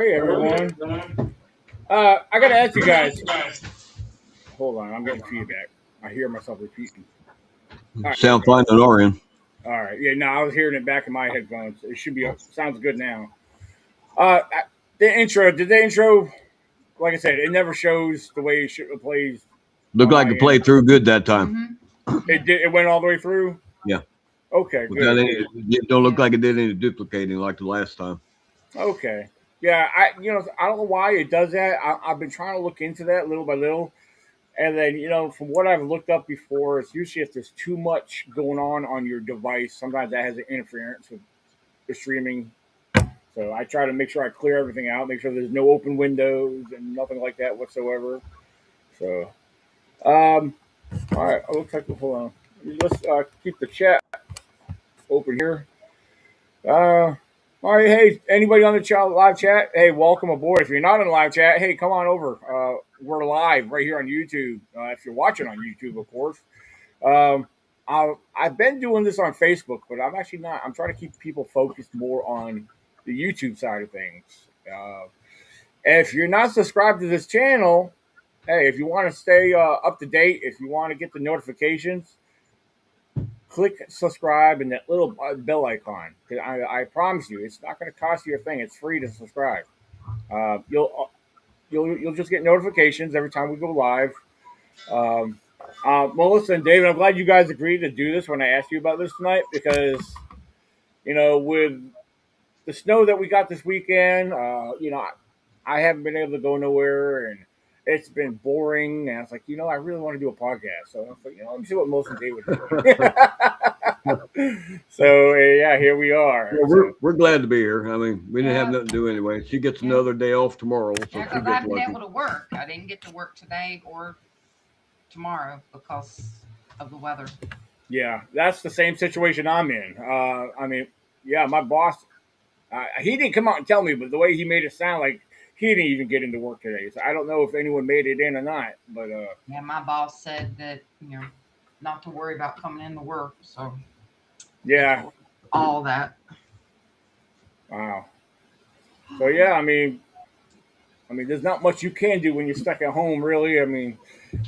right, everyone. I gotta ask you guys. Hold on, I'm getting feedback. I hear myself repeating. All right, there we Sound go. fine on our end. All right, yeah. No, I was hearing it back in my headphones. It should be. Sounds good now. Uh, the intro. Did the intro? Like I said, it never shows the way it plays Looked on my like it end. played through good that time. It did. It went all the way through. Yeah. Okay, Without good, any, good. it don't look like it did any duplicating like the last time. Okay. Yeah, I don't know why it does that. I've been trying to look into that little by little. And then, from what I've looked up before, it's usually if there's too much going on your device, sometimes that has an interference with the streaming. So I try to make sure I clear everything out, make sure there's no open windows and nothing like that whatsoever. So, all right, it looks like hold on. Let's keep the chat open here. All right, hey, anybody on the live chat? Hey, welcome aboard. If you're not in the live chat, hey, come on over. We're live right here on YouTube. If you're watching on YouTube, of course. Um, I've been doing this on Facebook, but I'm actually not. I'm trying to keep people focused more on the YouTube side of things. Uh, if you're not subscribed to this channel, hey, if you want to stay up to date, if you want to get the notifications, click subscribe and that little bell icon. I promise you, it's not going to cost you a thing. It's free to subscribe. You'll just get notifications every time we go live. Um, Melissa and David, I'm glad you guys agreed to do this when I asked you about this tonight because, with the snow that we got this weekend, I haven't been able to go nowhere and it's been boring. And I was like, I really want to do a podcast. So I was like, let me see what Melissa and David are doing. So, yeah, here we are. Well, So, we're glad to be here. I mean, we didn't have Yeah. nothing to do anyway. She gets Yeah. another day off tomorrow, so Yeah, she because I gets haven't been lucky. able to work. I didn't get to work today or tomorrow because of the weather. yeah, that's the same situation I'm in. Yeah, my boss, he didn't come out and tell me, but the way he made it sound like he didn't even get into work today. So I don't know if anyone made it in or not. But Yeah, my boss said that, not to worry about coming into work. So yeah, all that. wow. So yeah, there's not much you can do when you're stuck at home, really.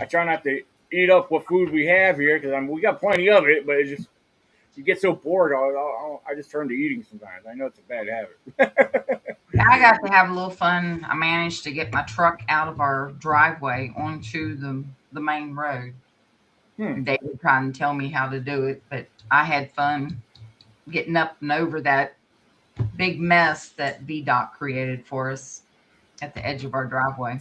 I try not to eat up what food we have here because we got plenty of it, but it's just you get so bored. I just turn to eating sometimes. I know it's a bad habit. I got to have a little fun. I managed to get my truck out of our driveway onto the main road. They were trying to tell me how to do it, but I had fun getting up and over that big mess that VDOT created for us at the edge of our driveway.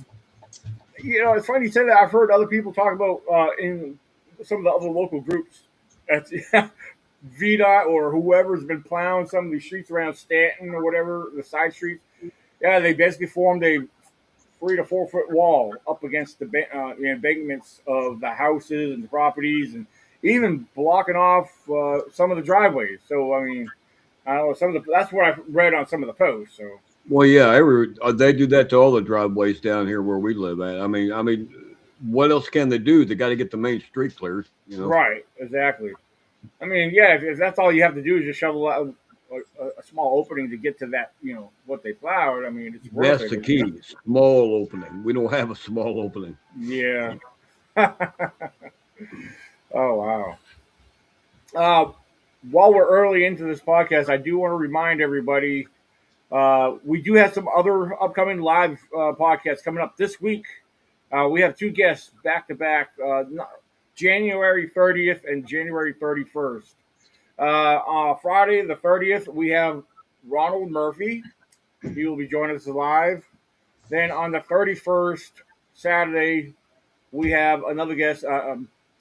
It's funny you say that. I've heard other people talk about in some of the other local groups. That's VDOT or whoever's been plowing some of these streets around Stanton or whatever, the side streets. Yeah, they basically formed a 3 to 4 foot wall up against the embankments of the houses and the properties, and even blocking off some of the driveways. So I don't know that's what I've read on some of the posts. So Well, yeah, they do that to all the driveways down here where we live at. I mean, what else can they do? They got to get the main street cleared, right, exactly. Yeah, if that's all you have to do is just shovel out a small opening to get to that, what they plowed. It's worth That's it. the key. Small opening. We don't have a small opening. Yeah. Oh wow. While we're early into this podcast, I do want to remind everybody we do have some other upcoming live podcasts coming up this week. We have two guests back to back, January 30th and January 31st. On Friday the 30th, we have Ronald Murphy. He will be joining us live. Then on the 31st, Saturday, we have another guest,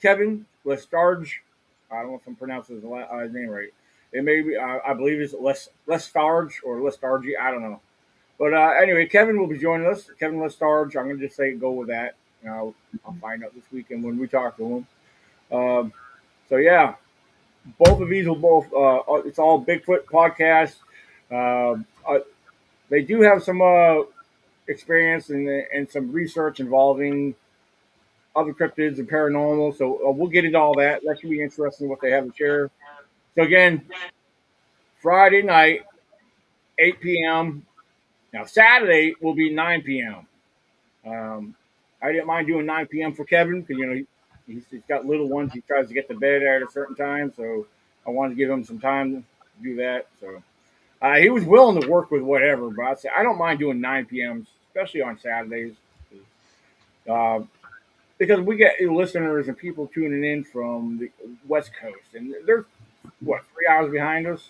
Kevin Lestarge. I don't know if I'm pronouncing his name right. It may be, I believe it's Lestarge or Lestarge. I don't know. But anyway, Kevin will be joining us. Kevin Lestarge. I'm going to just say go with that. I'll find out this weekend when we talk to him. So yeah, both of these will both. It's all Bigfoot podcast. They do have some experience and some research involving other cryptids and paranormal. So we'll get into all that. That should be interesting what they have to share. So again, Friday night, 8 p.m. Now Saturday will be 9 p.m. I didn't mind doing 9 p.m. for Kevin because he's got little ones. He tries to get to bed at a certain time, so I wanted to give him some time to do that. So he was willing to work with whatever, but I said I don't mind doing 9 p.m. especially on Saturdays. Uh, because we get listeners and people tuning in from the West Coast, and they're what 3 hours behind us.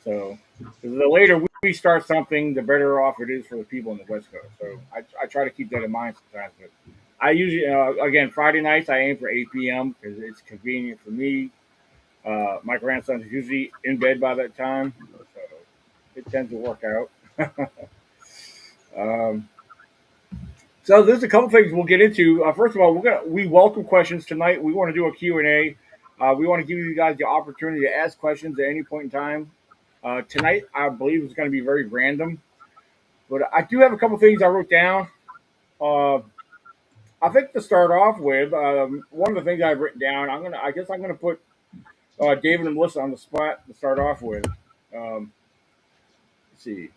So the later we start something, the better off it is for the people in the West Coast. So I try to keep that in mind sometimes. But I usually, again, Friday nights I aim for 8 p.m. because it's convenient for me. My grandson's usually in bed by that time, so it tends to work out. um, so there's a couple things we'll get into. First of all, we welcome questions tonight. We want to do a Q&A. We want to give you guys the opportunity to ask questions at any point in time. Tonight, I believe it's going to be very random, but I do have a couple things I wrote down. Uh, I think to start off with, one of the things I've written down, I guess I'm gonna put David and Melissa on the spot to start off with. Let's see.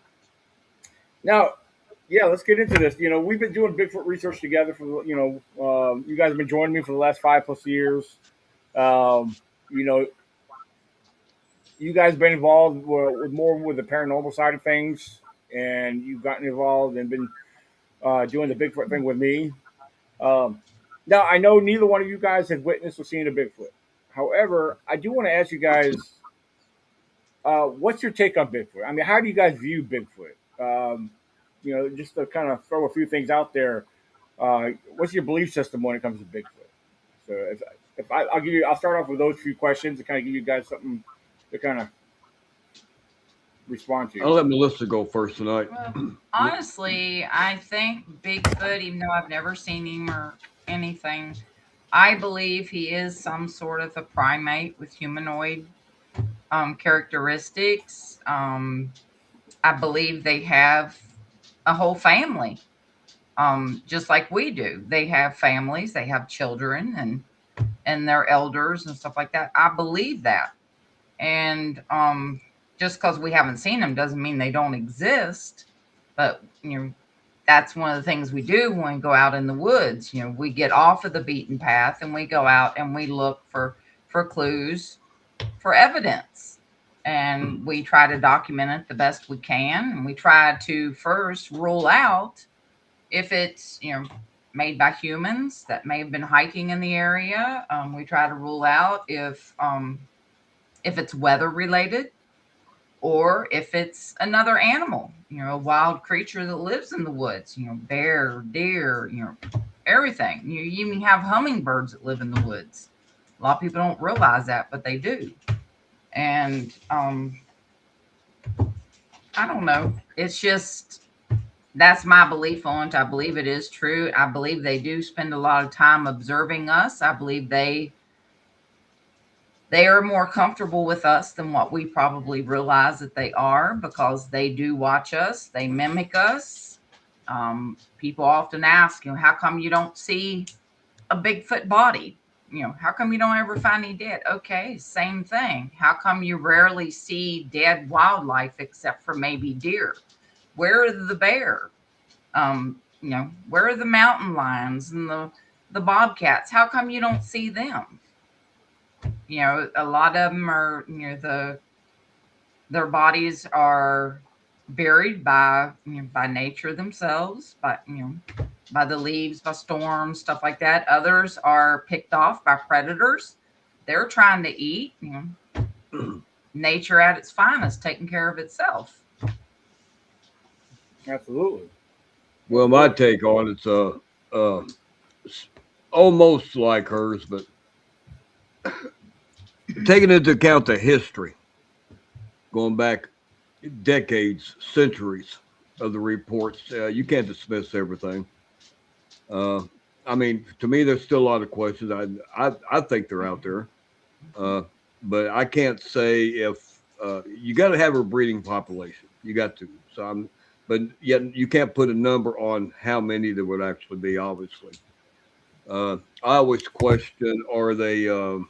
Now, yeah, let's get into this. We've been doing Bigfoot research together for you guys have been joining me for the last 5+ years. Um, you know, you guys have been involved with more with the paranormal side of things, and you've gotten involved and been doing the Bigfoot thing with me. Um, Now, I know neither one of you guys have witnessed or seen a Bigfoot. However, I do want to ask you guys, what's your take on Bigfoot? I mean, how do you guys view Bigfoot? Just to kind of throw a few things out there. What's your belief system when it comes to Bigfoot? So, I'll start off with those few questions to kind of give you guys something to kind of respond I'll to. let Melissa go first tonight. Well, honestly, I think Bigfoot, even though I've never seen him or anything, I believe he is some sort of a primate with humanoid characteristics. I believe they have a whole family, just like we do. They have families, they have children, and their elders and stuff like that. I believe that, and just because we haven't seen them doesn't mean they don't exist. But that's one of the things we do when we go out in the woods. We get off of the beaten path and we go out and we look for clues, for evidence, and we try to document it the best we can. And we try to first rule out if it's made by humans that may have been hiking in the area. We try to rule out if it's weather related or if it's another animal, a wild creature that lives in the woods, bear, deer, everything. You even have hummingbirds that live in the woods. A lot of people don't realize that, but they do. And I don't know. It's just that's my belief on it. I believe it is true. I believe they do spend a lot of time observing us. I believe they are more comfortable with us than what we probably realize that they are, because they do watch us, they mimic us. People often ask, how come you don't see a Bigfoot body? How come you don't ever find any dead? Okay, same thing. How come you rarely see dead wildlife except for maybe deer? Where are the bear? Where are the mountain lions and the bobcats? How come you don't see them? A lot of them are, their bodies are buried by nature themselves, by the leaves, by storms, stuff like that. Others are picked off by predators. They're trying to eat. Nature at its finest, taking care of itself. Absolutely. Well, my take on it's almost like hers, but taking into account the history, going back decades, centuries of the reports, you can't dismiss everything. Uh, I mean, to me, there's still a lot of questions. I think they're out there, uh, but I can't say if you got to have a breeding population. You got to. But yet you can't put a number on how many there would actually be. Obviously, I always question: Are they? Do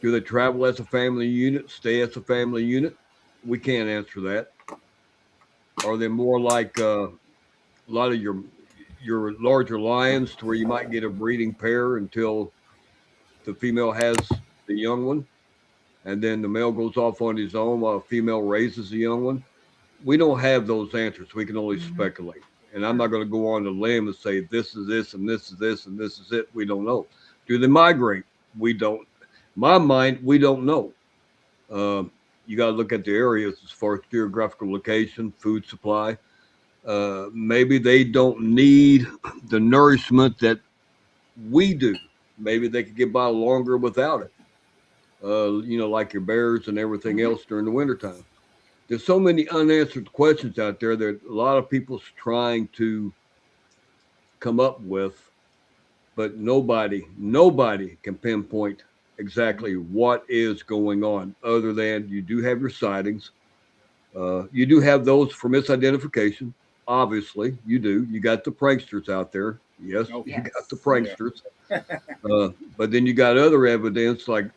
they travel as a family unit? Stay as a family unit? We can't answer that. Are they more like a lot of your larger lions, to where you might get a breeding pair until the female has the young one, and then the male goes off on his own while a female raises the young one? We don't have those answers. We can only Mhm. speculate. And I'm not going to go on a limb and say this is this and this is this and this is it. We don't know. Do they migrate? We don't. My mind, we don't know. Um, you got to look at the areas as far as geographical location, food supply. Maybe they don't need the nourishment that we do. Maybe they could get by longer without it. Like your bears and everything Mhm. else during the wintertime. There's so many unanswered questions out there that a lot of people's trying to come up with, but nobody can pinpoint exactly what is going on, other than you do have your sightings. You do have those for misidentification. Obviously, you do. You got the pranksters out there. Yes, Oh, you got the Yes. yeah. pranksters. But then you got other evidence like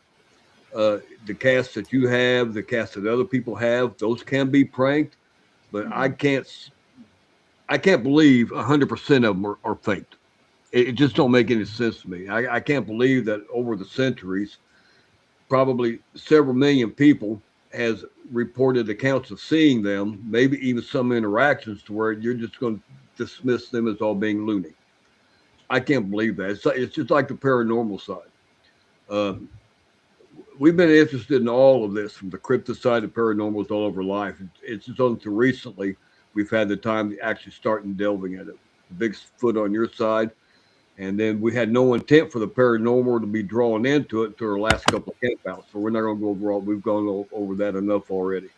the cast that you have, the cast that other people have. Those can be pranked, but I Mhm. can't. I can't believe 100% of them are faked. It just don't make any sense to me. I can't believe that over the centuries, probably several million people has reported accounts of seeing them, maybe even some interactions, to where you're just going to dismiss them as all being loony. I can't believe that. It's just like the paranormal side. Um, we've been interested in all of this, from the cryptid side to paranormals all over life. It's just until recently we've had the time to actually start and delving at it. Bigfoot on your side, and then we had no intent for the paranormal to be drawn into it until our last couple of campouts. So we're not going to go over all. We've gone over that enough already.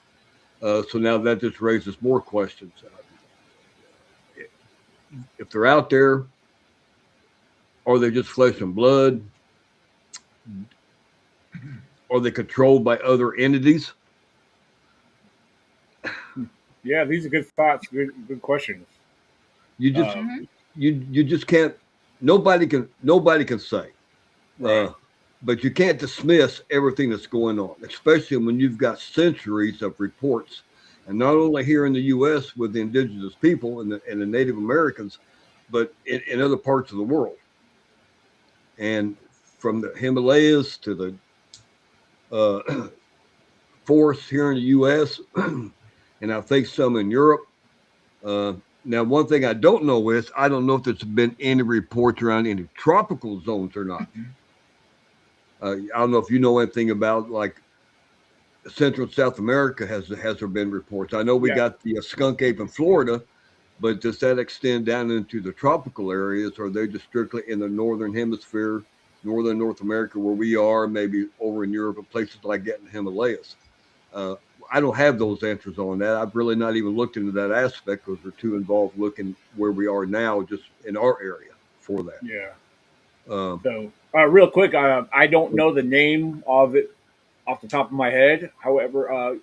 So now that just raises more questions. If they're out there, are they just flesh and blood? Are they controlled by other entities? Yeah, these are good thoughts, good questions. You just Um, Mhm. you just can't. Nobody can say. right. Uh, but you can't dismiss everything that's going on, especially when you've got centuries of reports, and not only here in the U.S. with the indigenous people and the Native Americans, but in other parts of the world, and from the Himalayas to the uh, forests here in the U.S. and I think some in Europe. Uh, Now, one thing I don't know is I don't know if there's been any reports around any tropical zones or not. I don't know if you know anything about like Central and South America. Has there been reports? I know we Yeah. got the skunk ape in Florida, but does that extend down into the tropical areas, or are they just strictly in the northern hemisphere, northern North America, where we are, maybe over in Europe and places like that in the Himalayas? Uh, I don't have those answers on that. I've really not even looked into that aspect because we're too involved looking where we are now, just in our area for that. Yeah. Um, So, real quick, I don't know the name of it off the top of my head. However,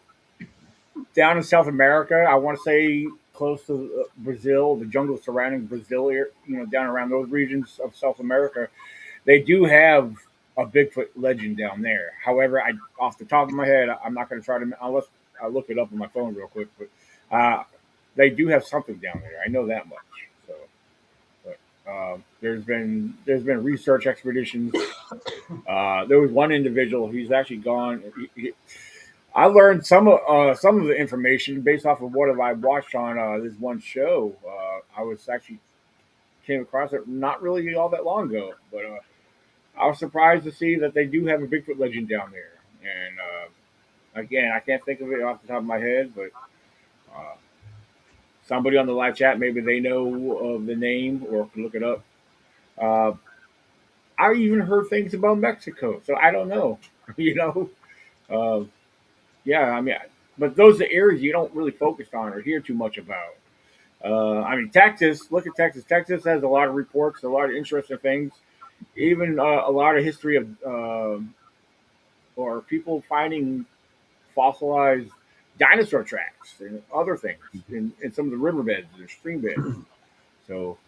down in South America, I want to say close to Brazil, the jungle surrounding Brazil, down around those regions of South America, they do have a Bigfoot legend down there. However, off the top of my head, I'm not going to try to unless I look it up on my phone real quick. But uh, they do have something down there. I know that much. So, but there's been research expeditions. There was one individual. He's actually gone. I learned some of the information based off of what I watched on this one show. I was actually came across it not really all that long ago, but I was surprised to see that they do have a Bigfoot legend down there. And again, I can't think of it off the top of my head, but uh, somebody on the live chat, maybe they know of the name or can look it up. Uh, I even heard things about Mexico, so I don't know. you know, uh, yeah, I mean, but those are areas you don't really focus on or hear too much about. I mean, Texas. Look at Texas. Texas has a lot of reports, a lot of interesting things, even a lot of history of or people finding fossilized dinosaur tracks and other things in some of the riverbeds and stream beds. So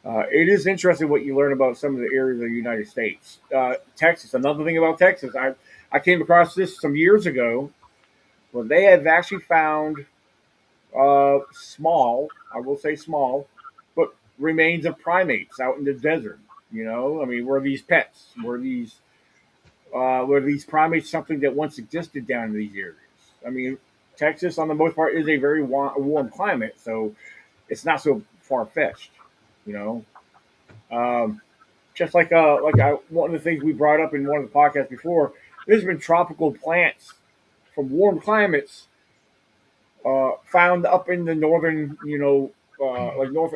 it is interesting what you learn about some of the areas of the United States. Texas. Another thing about Texas, I came across this some years ago. Well, they have actually found Small, I will say small, but remains of primates out in the desert. I mean, were these pets? Were these primates something that once existed down in these areas? I mean, Texas, on the most part, is a very warm climate, so it's not so far fetched. You know, um, just one of the things we brought up in one of the podcasts before. There's been tropical plants from warm climates found up in the northern, like north.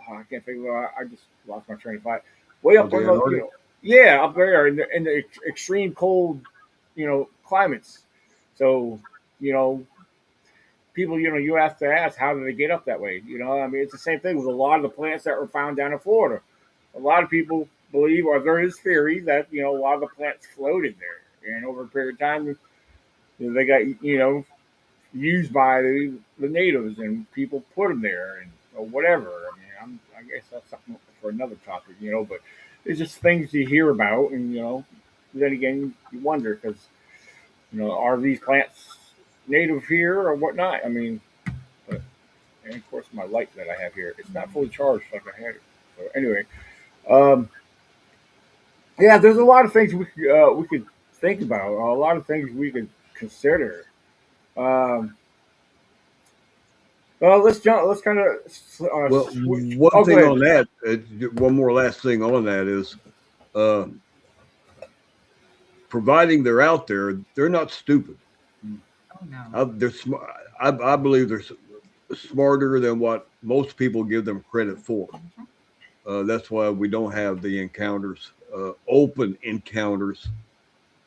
I can't think. I just lost my train of thought. Way Oh, up on the the, Antarctic. yeah, up there in the extreme cold, climates. So, you know, people, you have to ask, how did they get up that way? I mean, it's the same thing with a lot of the plants that were found down in Florida. A lot of people believe, or there is theory that a lot of the plants floated there, and over a period of time, they got used by the natives, and people put them there, and or whatever. I mean, I guess that's something for another topic, but it's just things you hear about, and then again, you wonder because are these plants native here or whatnot? I mean, but and of course, my light that I have here, it's not fully charged like I had it. So anyway, um, yeah, there's a lot of things we could think about, a lot of things we could consider. Um, well, let's jump. Let's kind of Well, switch. one Oh, go thing ahead. on that, one more last thing on that is, uh, providing they're out there, they're not stupid. Oh no. They're smart. I believe they're smarter than what most people give them credit for. Mhm. That's why we don't have the encounters, open encounters.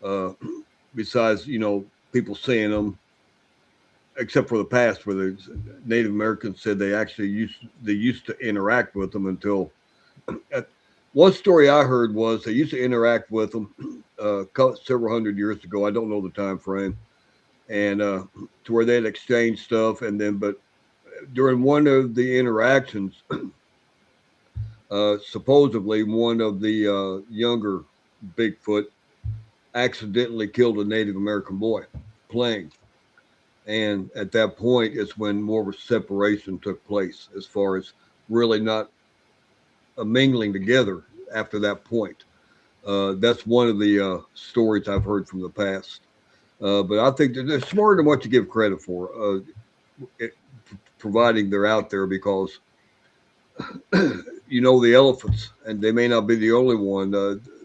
Uh, besides, people seeing them, except for the past, where the Native Americans said they used to interact with them until. One story I heard was they used to interact with them several hundred years ago. I don't know the time frame, and to where they'd exchange stuff, and then but during one of the interactions, supposedly one of the younger Bigfoot accidentally killed a Native American boy playing. And at that point, it's when more of a separation took place as far as really not mingling together after that point. That's one of the stories I've heard from the past. But I think that they're smarter than what you give credit for, it, providing they're out there because the elephants, and they may not be the only one.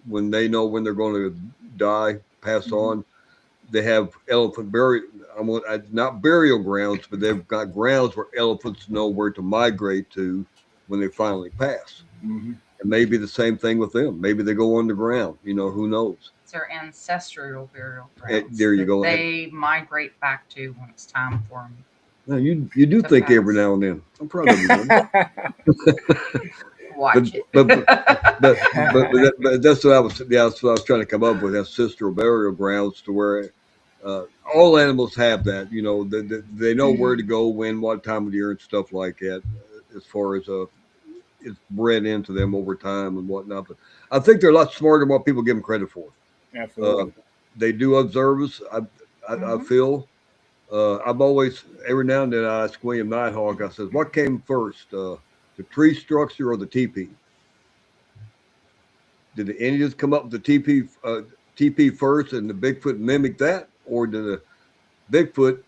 When they know when they're going to die, pass Mhm. on, they have elephant burial. Not burial grounds, but they've got grounds where elephants know where to migrate to when they finally pass. Mhm. And maybe the same thing with them. Maybe they go underground. Who knows? It's their ancestral burial grounds There you that go. they migrate back to when it's time for them Now, you do to think every pass. now and then. I'm proud of you, man. but Watch it. but but but that's what I was. Yeah, that's what I was trying to come up with. Ancestral burial grounds to where all animals have that. They know where to go, when, what time of the year, and stuff like that. As far as it's bred into them over time and whatnot. But I think they're a lot smarter than what people give them credit for. Uh, Absolutely. they do observe us. I Hmm. feel. I'm always every now and then I ask William Nighthawk. I says, "What came first, the tree structure or the teepee? Did the Indians come up with the teepee first, and the Bigfoot mimic that, or did the Bigfoot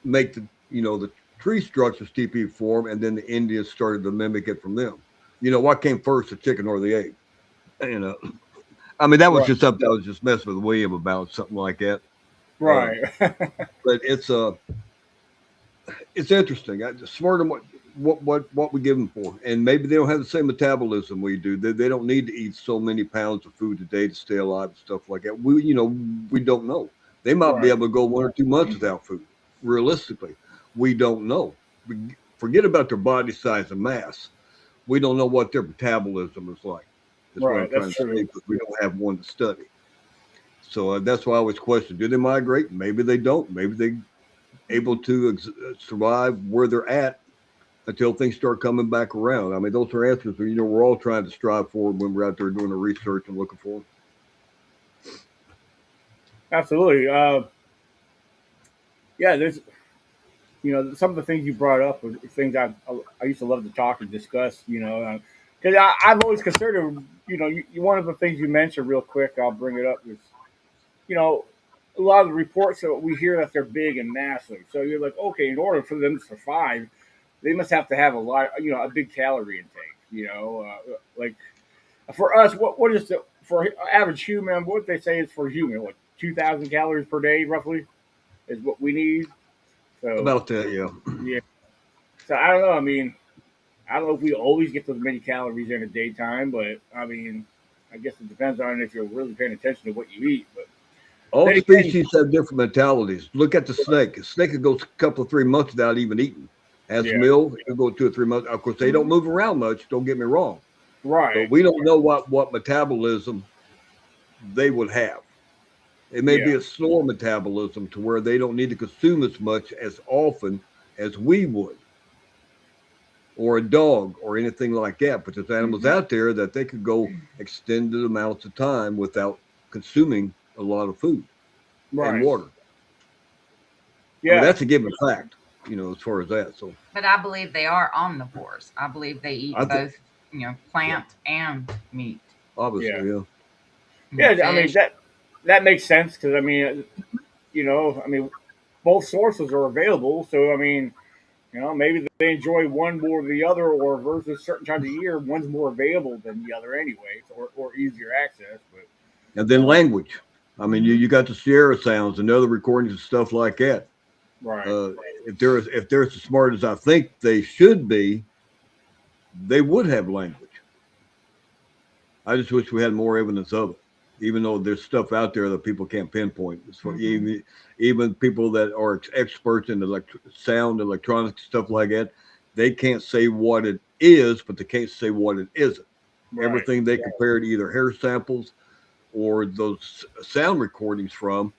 make the tree structures teepee form, and then the Indians started to mimic it from them? What came first, the chicken or the egg? And I mean, that was Right. just something I was just messing with William about, something like that. Uh, Right. but it's interesting. Smart on what we give them for, and maybe they don't have the same metabolism we do. They don't need to eat so many pounds of food a day to stay alive and stuff like that. We don't know. They might be Right. able to go 1 or 2 months without food. Realistically, we don't know. Forget about their body size and mass. We don't know what their metabolism is like. That's what I'm Right. That's trying to say true. because we don't have one to study. So that's why I always question: do they migrate? Maybe they don't. Maybe they able to survive where they're at until things start coming back around. I mean, those are answers that, we're all trying to strive for when we're out there doing the research and looking for them. Absolutely. Yeah. There's some of the things you brought up were things I used to love to talk and discuss. Because I've always considered, one of the things you mentioned real quick, I'll bring it up, is you know, a lot of the reports that we hear that they're big and massive. So you're like, okay, in order for them to survive, they must have to have a lot, a big calorie intake. Like for us, what is the for average human? What they say is for human, like 2,000 calories per day, roughly, is what we need. So About that, yeah. yeah. So I don't know. I mean, I don't know if we always get those many calories in a daytime, but I mean, I guess it depends on if you're really paying attention to what you eat. But All then again, species have different mentalities. Look at the snake. A snake could go a couple of 3 months without even eating. Has yeah, meal, it'll go 2 or 3 months. Of course, they don't move around much. Don't get me wrong, but right, we don't know what metabolism they would have. It may be yeah, a slower metabolism to where they don't need to consume as much as often as we would, or a dog, or anything like that. But there's animals Mhm. out there that they could go extended amounts of time without consuming a lot of food and right, water. I mean, yeah. that's a given fact, as far as that. So But I believe they are omnivores. I believe they eat I think, both, yeah, plant and meat, Yeah, obviously, yeah. yeah. I mean fish. that makes sense because I mean, both sources are available. So I mean, maybe they enjoy one more than the other, or versus certain times of year, one's more available than the other anyway, or easier access. And then But language. I mean, you got the Sierra sounds and other recordings and stuff like that. right, Uh, if they're as smart as I think they should be, they would have language. I just wish we had more evidence of it. Even though there's stuff out there that people can't pinpoint, it's for Hmm. even people that are experts in sound, electronics, stuff like that, they can't say what it is, but they can't say what it isn't. right. Everything they compare to either hair samples or those sound recordings from,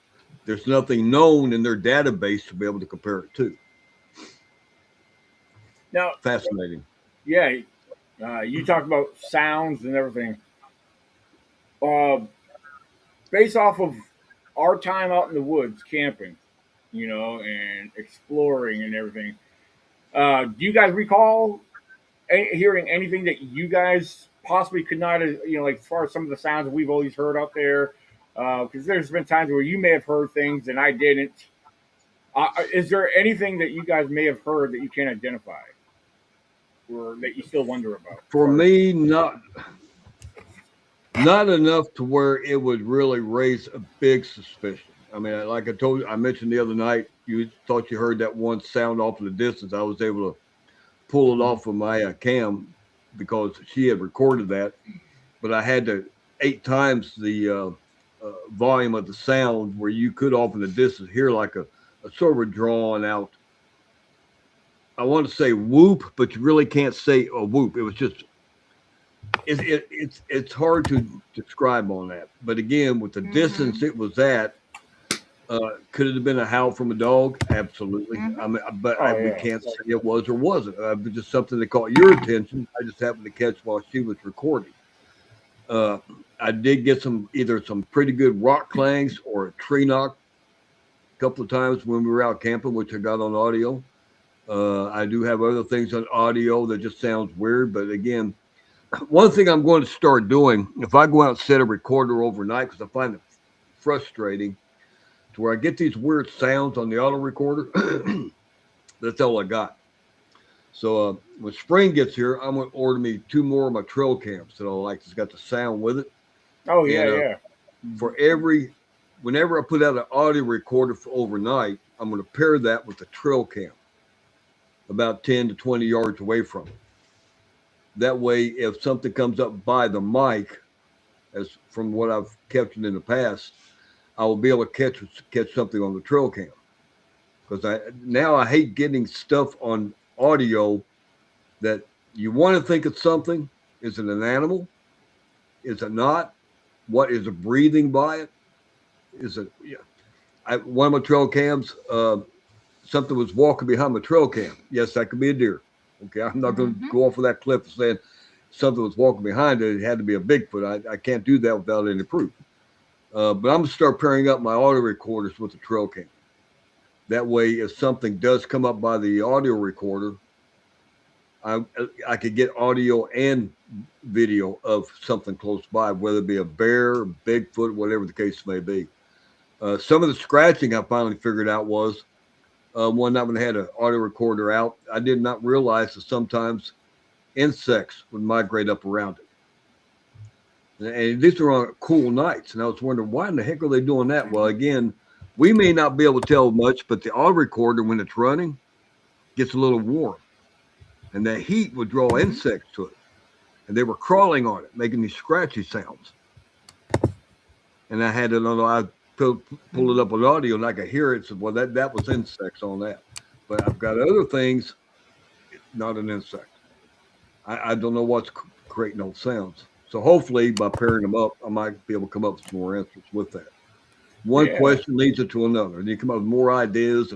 there's nothing known in their database to be able to compare it to. Now, Fascinating. yeah, you talked about sounds and everything. Uh, Based off of our time out in the woods camping, and exploring and everything. Do you guys recall hearing anything that you guys possibly could not, like as far as some of the sounds that we've always heard out there? Because there's been times where you may have heard things and I didn't. Is there anything that you guys may have heard that you can't identify, or that you still wonder about? As For far as me, not enough to where it would really raise a big suspicion. I mean, like I mentioned the other night, you thought you heard that one sound off in the distance. I was able to pull it off of my cam because she had recorded that, but I had to 8 times the volume of the sound where you could off in the distance hear like a sort of a drawn out. I want to say whoop, but you really can't say a whoop. It was just it's hard to describe on that. But again, with the distance Hmm. it was at, could it have been a howl from a dog? Absolutely. I Hmm. mean, oh we yeah, can't say it was or wasn't. But just something that caught your attention. I just happened to catch while she was recording. Uh, I did get either some pretty good rock clangs or a tree knock a couple of times when we were out camping, which I got on audio. I do have other things on audio that just sounds weird, but again, one thing I'm going to start doing if I go out and set a recorder overnight, because I find it frustrating to where I get these weird sounds on the auto recorder. That's all I got. So when spring gets here, I'm going to order me 2 more of my trail cams that I like. It's got the sound with it, oh yeah, and yeah. for whenever I put out an audio recorder for overnight, I'm going to pair that with a trail cam about 10 to 20 yards away from it. That way, if something comes up by the mic, as from what I've captured in the past, I will be able to catch something on the trail cam. Because I hate getting stuff on audio that you want to think it's something. Is it an animal? Is it not? What is it breathing by it? Is it? Yeah. One of my trail cams, something was walking behind my trail cam. Yes, that could be a deer. Okay, I'm not going to Hmm. go off of that cliff and saying something was walking behind it. It had to be a Bigfoot. I can't do that without any proof. But I'm going to start pairing up my audio recorders with the trail cam. That way, if something does come up by the audio recorder, I I could get audio and video of something close by, whether it be a bear, Bigfoot, whatever the case may be. Some of the scratching I finally figured out was one night when I had an audio recorder out, I did not realize that sometimes insects would migrate up around it. And these are on cool nights. And I was wondering, why in the heck are they doing that? Well, again, we may not be able to tell much, but the audio recorder, when it's running, gets a little warm. And that heat would draw insects to it. And they were crawling on it, making these scratchy sounds. And I had it on, I pull it up on audio and I could hear it. So, well, that was insects on that. But I've got other things, not an insect. I don't know what's creating those sounds. So hopefully by pairing them up, I might be able to come up with some more answers with that. One question leads to another. And you come up with more ideas.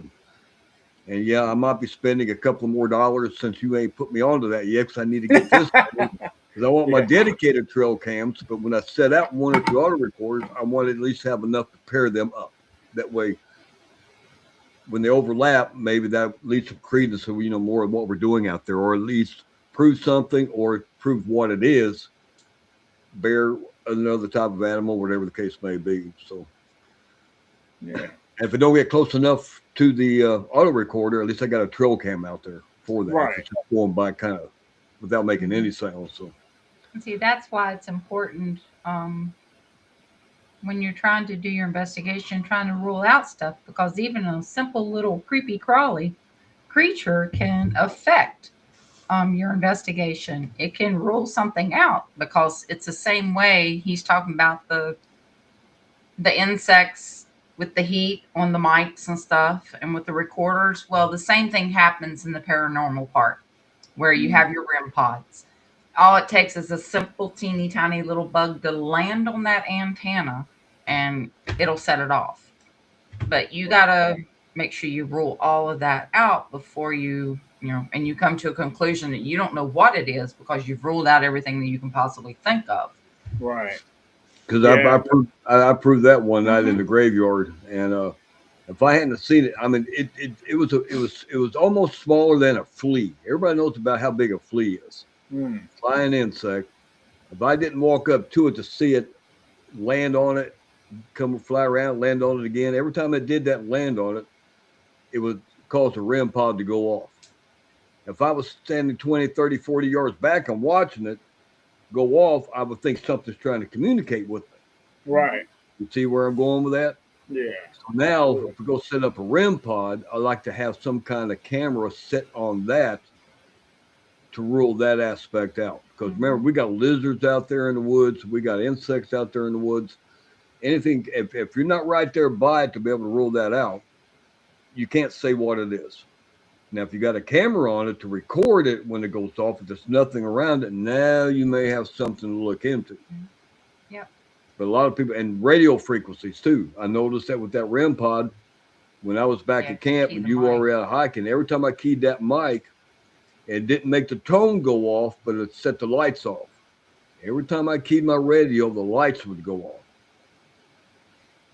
And yeah, I might be spending a couple more dollars since you ain't put me onto that yet, because I need to get this because I want my dedicated trail cams. But when I set out one or two auto recorders, I want to at least have enough to pair them up. That way, when they overlap, maybe that leads some credence so we know more of what we're doing out there, or at least prove something or prove what it is. Bear, another type of animal, whatever the case may be. So, yeah. If it don't get close enough to the auto recorder, at least I got a trail cam out there for that. Right. It's just going by kind of without making any sound. So, see, that's why it's important when you're trying to do your investigation, trying to rule out stuff, because even a simple little creepy crawly creature can affect your investigation. It can rule something out, because it's the same way he's talking about the insects with the heat on the mics and stuff and with the recorders. Well, the same thing happens in the paranormal part where you have your REM pods. All it takes is a simple teeny tiny little bug to land on that antenna and it'll set it off. But you got to make sure you rule all of that out before you and you come to a conclusion that you don't know what it is because you've ruled out everything that you can possibly think of. Right. Because I proved that one night in the graveyard, and if I hadn't seen it, I mean, it was almost smaller than a flea. Everybody knows about how big a flea is. Flying insect. If I didn't walk up to it to see it, land on it, come fly around, land on it again. Every time it did that, land on it, it would cause the REM pod to go off. If I was standing 20, 30, 40 yards back and watching it go off, I would think something's trying to communicate with me. Right. You see where I'm going with that? Yeah. So now, if we go set up a REM pod, I like to have some kind of camera set on that to rule that aspect out. Because remember, we got lizards out there in the woods. We got insects out there in the woods. Anything, if you're not right there by it to be able to rule that out, you can't say what it is. Now, if you got a camera on it to record it when it goes off, if there's nothing around it, now you may have something to look into. Yep. But a lot of people, and radio frequencies too. I noticed that with that REM pod, when I was back at camp and you were out hiking, every time I keyed that mic, it didn't make the tone go off, but it set the lights off. Every time I keyed my radio, the lights would go off.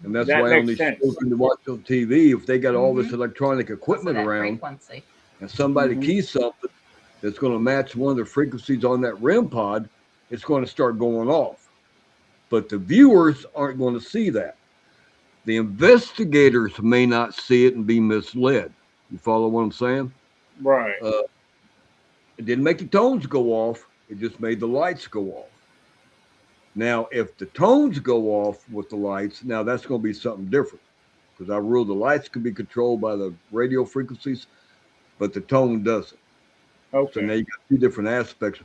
And that's why on these children to watch on TV, if they got all this electronic equipment around, and somebody keys something that's going to match one of the frequencies on that REM pod, it's going to start going off. But the viewers aren't going to see that. The investigators may not see it and be misled. You follow what I'm saying? Right. It didn't make the tones go off. It just made the lights go off. Now, if the tones go off with the lights, now that's going to be something different, because I rule the lights can be controlled by the radio frequencies, but the tone doesn't. Okay. So now you got two different aspects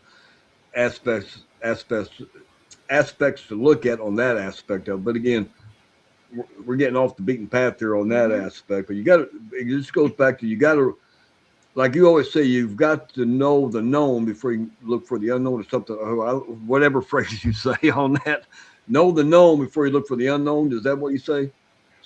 to look at on that aspect of it. But again, we're getting off the beaten path there on that aspect. But it just goes back to, like you always say, you've got to know the known before you look for the unknown, or something, or whatever phrase you say on that. Know the known before you look for the unknown. Is that what you say?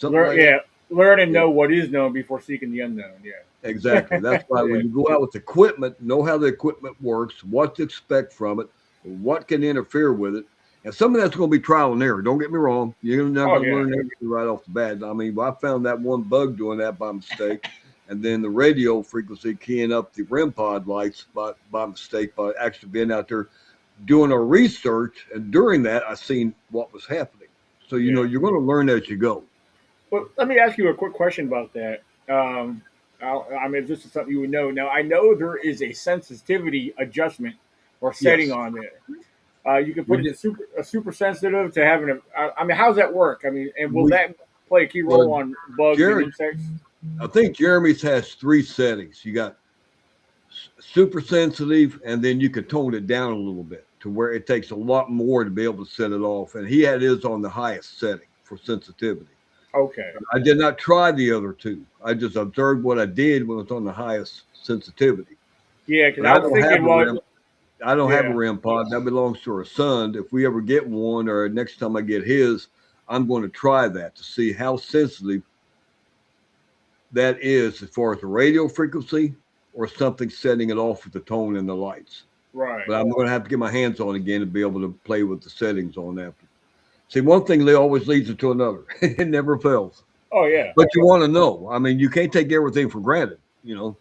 Learn and know what is known before seeking the unknown. Yeah. Exactly. That's why when you go out with equipment, know how the equipment works, what to expect from it, what can interfere with it, And some of that's going to be trial and error. Don't get me wrong. You're not Oh going to yeah, learn everything right off the bat. I mean, I found that one bug doing that by mistake. And then the radio frequency keying up the REM pod lights by mistake by actually being out there doing our research. And during that, I seen what was happening. So, yeah. you're going to learn as you go. Well, let me ask you a quick question about that. I mean, this is something you would know. Now, I know there is a sensitivity adjustment or setting Yes. on there. You can We put it to did. super sensitive to having a. I mean, how does that work? I mean, and will We, that play a key well, role on bugs and Jared, insects? I think Jeremy's has three settings. You got super sensitive, and then you could tone it down a little bit to where it takes a lot more to be able to set it off. And he had his on the highest setting for sensitivity. Okay. I did not try the other two. I just observed what I did when it's on the highest sensitivity. Yeah, because But I I was don't have thinking, a well, REM. I don't have a yeah, REM pod. That belongs to our son. If we ever get one, or next time I get his, I'm going to try that to see how sensitive that is as far as the radio frequency or something setting it off with the tone and the lights. right. But I'm going to have to get my hands on it again to be able to play with the settings on that. See, one thing always leads to another. It never fails. Oh yeah, But you want to know. I mean, you can't take everything for granted. Now,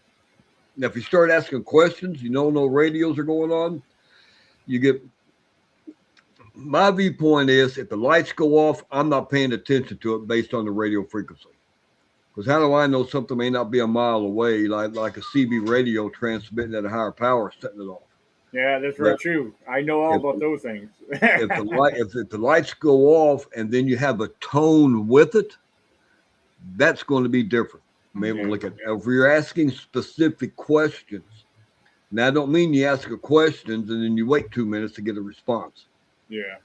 if you start asking questions, no radios are going on, you get. My viewpoint is if the lights go off, I'm not paying attention to it based on the radio frequency. Because how do I know something may not be a mile away, like a CB radio transmitting at a higher power, setting it off? yeah, that's very But true. I know all if about those things. if the lights go off and then you have a tone with it, that's going to be different. You may want Yeah, to look at if you're asking specific questions. Now, I don't mean you ask a question and then you wait 2 minutes to get a response. yeah,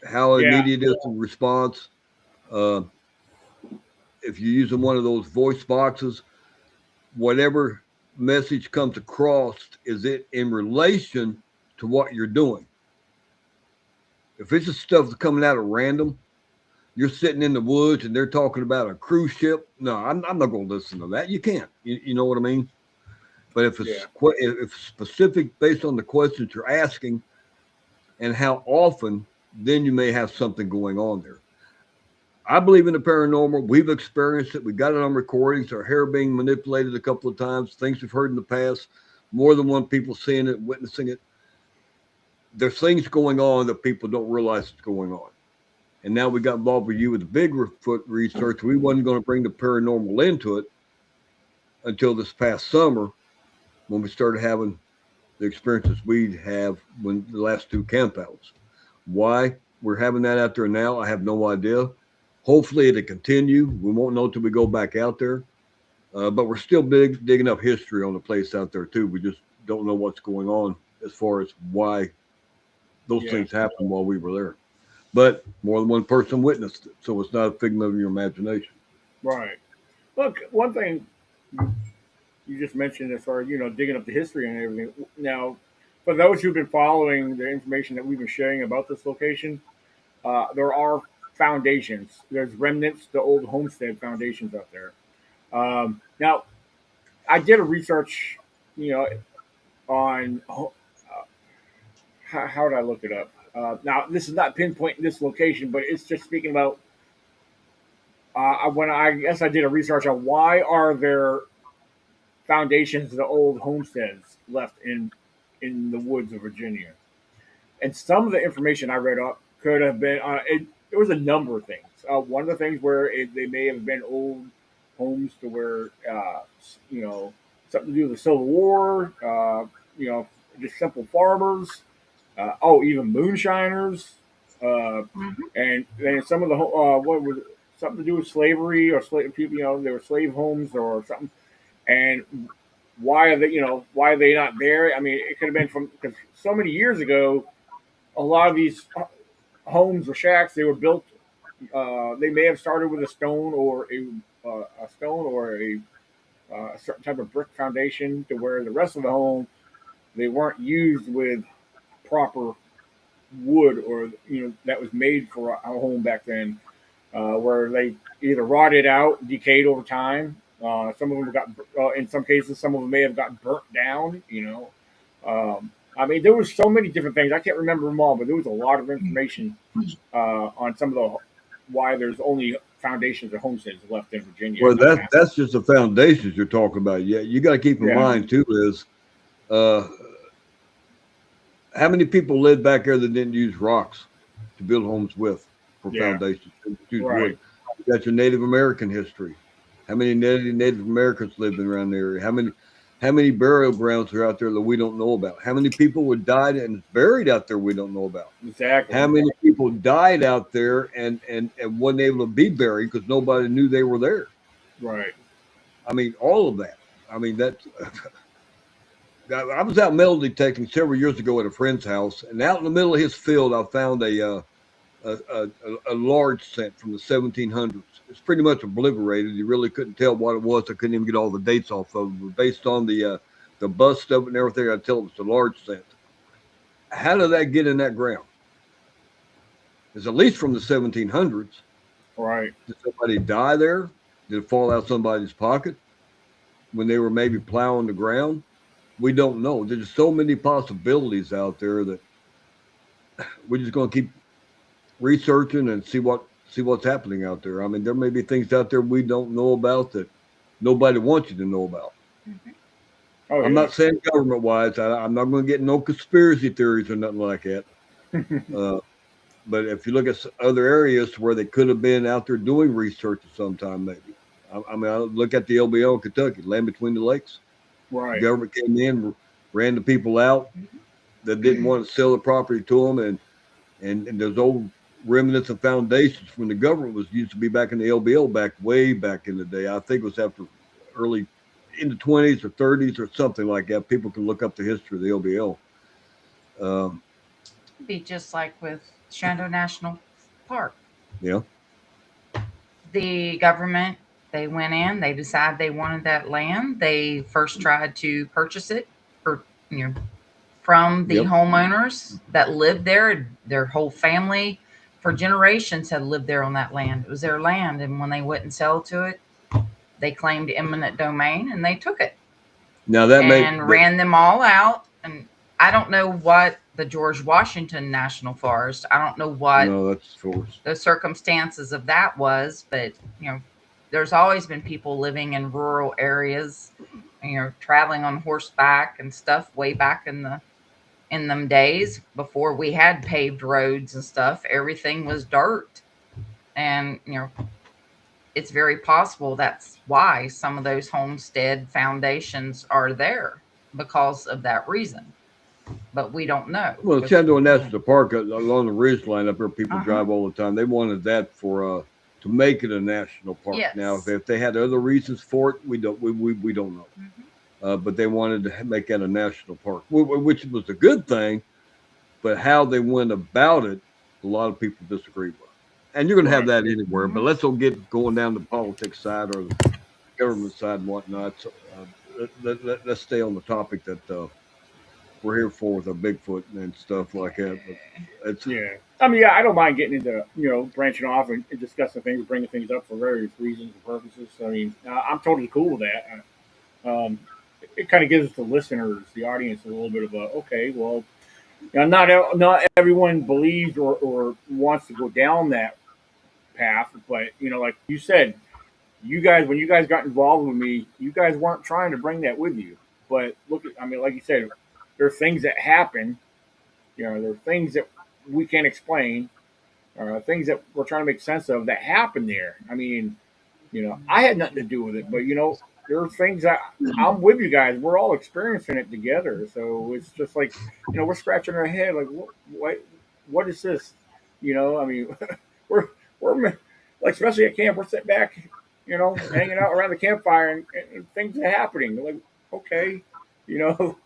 How yeah, immediate is the response? Uh, if you're using one of those voice boxes, whatever message comes across, is it in relation to what you're doing? If it's just stuff that's coming out at random, you're sitting in the woods and they're talking about a cruise ship. No, I'm not going to listen to that. You can't. You know what I mean? But yeah, if it's specific based on the questions you're asking and how often, then you may have something going on there. I believe in the paranormal. We've experienced it. We got it on recordings. Our hair being manipulated a couple of times. Things we've heard in the past. More than one people seeing it, witnessing it. There's things going on that people don't realize is going on. And now we got involved with you with the Bigfoot research. We wasn't going to bring the paranormal into it until this past summer when we started having the experiences we have when the last two campouts. Why we're having that out there now, I have no idea. Hopefully it'll continue. We won't know till we go back out there. But we're still digging up history on the place out there too. We just don't know what's going on as far as why those yeah. things happened while we were there. But more than one person witnessed it, so it's not a figment of your imagination. Right. Look, one thing you just mentioned as far as digging up the history and everything. Now, for those who've been following the information that we've been sharing about this location, there are foundations. There's remnants, the old homestead foundations out there. Now, I did a research, you know, on how did I look it up? Now, this is not pinpointing this location, but it's just speaking about when I guess I did a research on why are there foundations of the old homesteads left in the woods of Virginia. And some of the information I read up could have been there was a number of things. One of the things where they may have been old homes to where you know something to do with the Civil War. You know, just simple farmers. Even moonshiners. Uh, Mhm. and some of the what was it, something to do with slavery or slave people. You know, they were slave homes or something. And why are they not there? I mean, it could have been from because so many years ago, a lot of these homes or shacks they were built. They may have started with a stone or a certain type of brick foundation to where the rest of the home they weren't used with proper wood or that was made for a home back then, where they either rotted out, decayed over time. Some of them got, in some cases, some of them may have got burnt down. I mean, there was so many different things. I can't remember them all, but there was a lot of information on some of the why there's only foundations or homesteads left in Virginia. Well, It's unmapped. that's just the foundations you're talking about. Yeah, you got to keep in Yeah, mind too is uh, how many people lived back there that didn't use rocks to build homes with for yeah, foundations? They just use wood. right. You got your Native American history. How many Native Americans lived around the area? How many burial grounds are out there that we don't know about? How many people were died and buried out there we don't know about? How Exactly. many people died out there and wasn't able to be buried because nobody knew they were there? Right. I mean, all of that. I mean, that's I was out metal detecting several years ago at a friend's house, and out in the middle of his field, I found a large cent from the 1700s. It's pretty much obliterated. You really couldn't tell what it was. I couldn't even get all the dates off of it. But based on the bust of it and everything, I tell it was a large cent. How did that get in that ground? It's at least from the 1700s. Right. Did somebody die there? Did it fall out somebody's pocket when they were maybe plowing the ground? We don't know. There's so many possibilities out there that we're just going to keep researching and see what's happening out there. I mean, there may be things out there we don't know about that nobody wants you to know about. Mhm. Oh I'm yeah. not saying government wise. I'm not going to get no conspiracy theories or nothing like that. Uh, but if you look at other areas where they could have been out there doing research at some time, maybe. I mean, I look at the LBL in Kentucky, land between the lakes. The Right. government came in, ran the people out that didn't want to sell the property to them, and those old remnants and foundations from the government was used to be back in the LBL back way back in the day. I think it was after early in the 20s or 30s or something like that. People can look up the history of the LBL. Um, It'd be just like with Shenandoah National Park. yeah, The government, they went in, they decided they wanted that land. They first tried to purchase it for, you know, from the yep. homeowners that lived there. Their whole family for generations had lived there on that land. It was their land, and when they wouldn't sell to it, they claimed eminent domain and they took it Now that may and that ran them all out. And I don't know what the George Washington National Forest, I don't know what no, that's forced. the circumstances of that was, but there's always been people living in rural areas, traveling on horseback and stuff way back in them days before we had paved roads and stuff. Everything was dirt, and it's very possible that's why some of those homestead foundations are there, because of that reason. But we don't know Well, 'cause- Shenandoah National Park along the ridge line up there, people uh-huh. drive all the time. They wanted that for to make it a national park. Now, Yes. if they had other reasons for it, we don't know. Mhm. But they wanted to make that a national park, which was a good thing. But how they went about it, a lot of people disagree with. And you're going to have Right. that anywhere. But Mhm. let's don't get going down the politics side or the government side and whatnot. So, let's stay on the topic that we're here for with a Bigfoot and stuff like that. But it's Yeah. I mean, yeah, I don't mind getting into branching off and discussing things, bringing things up for various reasons and purposes. I mean, I'm totally cool with that. It kind of gives the listeners, the audience, a little bit of a okay. Well, not everyone believes or wants to go down that path, but like you said, you guys when you guys got involved with me, you guys weren't trying to bring that with you. But look, I mean, like you said, there are things that happen. There are things that we can't explain, things that we're trying to make sense of that happened there. I mean, I had nothing to do with it, but there are things that I'm with you guys. We're all experiencing it together, so it's just like we're scratching our head, like what is this? I mean, we're we're like especially at camp, we're sitting back, hanging out around the campfire, and things are happening. Like okay, you know,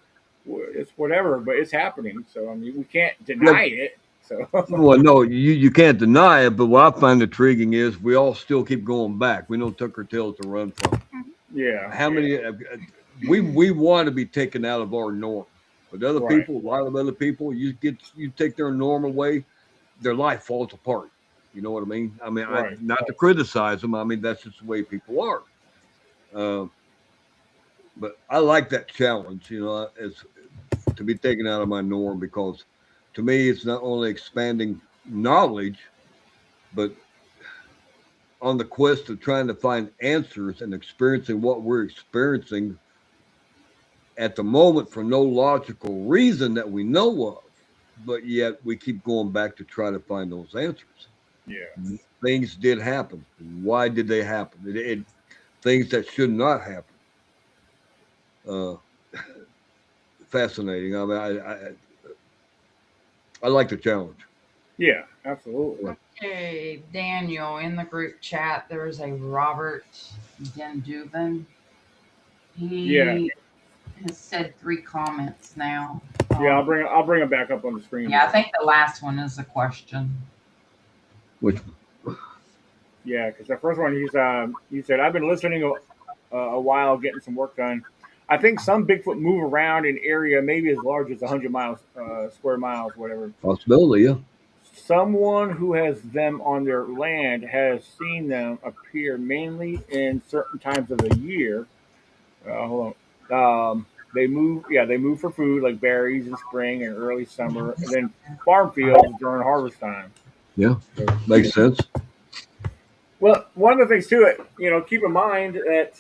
it's whatever, but it's happening. So I mean, we can't yep. deny it. So Well, no, you can't deny it. But what I find intriguing is we all still keep going back. We know Tucker Tails to run from. yeah, How yeah, many? We want to be taken out of our norm, but other right, people, a lot of other people, you take their normal way, their life falls apart. You know what I mean? I mean, right, not to criticize them. I mean, that's just the way people are. Um, but I like that challenge. As to be taken out of my norm because to me it's not only expanding knowledge, but on the quest of trying to find answers and experiencing what we're experiencing at the moment for no logical reason that we know of, but yet we keep going back to try to find those answers. Yeah. Things did happen. Why did they happen? Things that should not happen. Uh, Fascinating. I mean, I like the challenge. Yeah. Absolutely. Okay, Daniel, in the group chat, there's a Robert Denduven. Yeah. He has said 3 comments now. Yeah. I'll bring it back up on the screen Yeah, I here. think the last one is a question. Which Yeah, because the first one he said I've been listening a while, getting some work done. I think some Bigfoot move around in area maybe as large as 100 miles, square miles, whatever. possibility? Yeah. Someone who has them on their land has seen them appear mainly in certain times of the year. Hold on. They move. Yeah, they move for food, like berries in spring and early summer, and then farm fields during harvest time. Yeah. So, Makes sense. well, one of the things to it, keep in mind that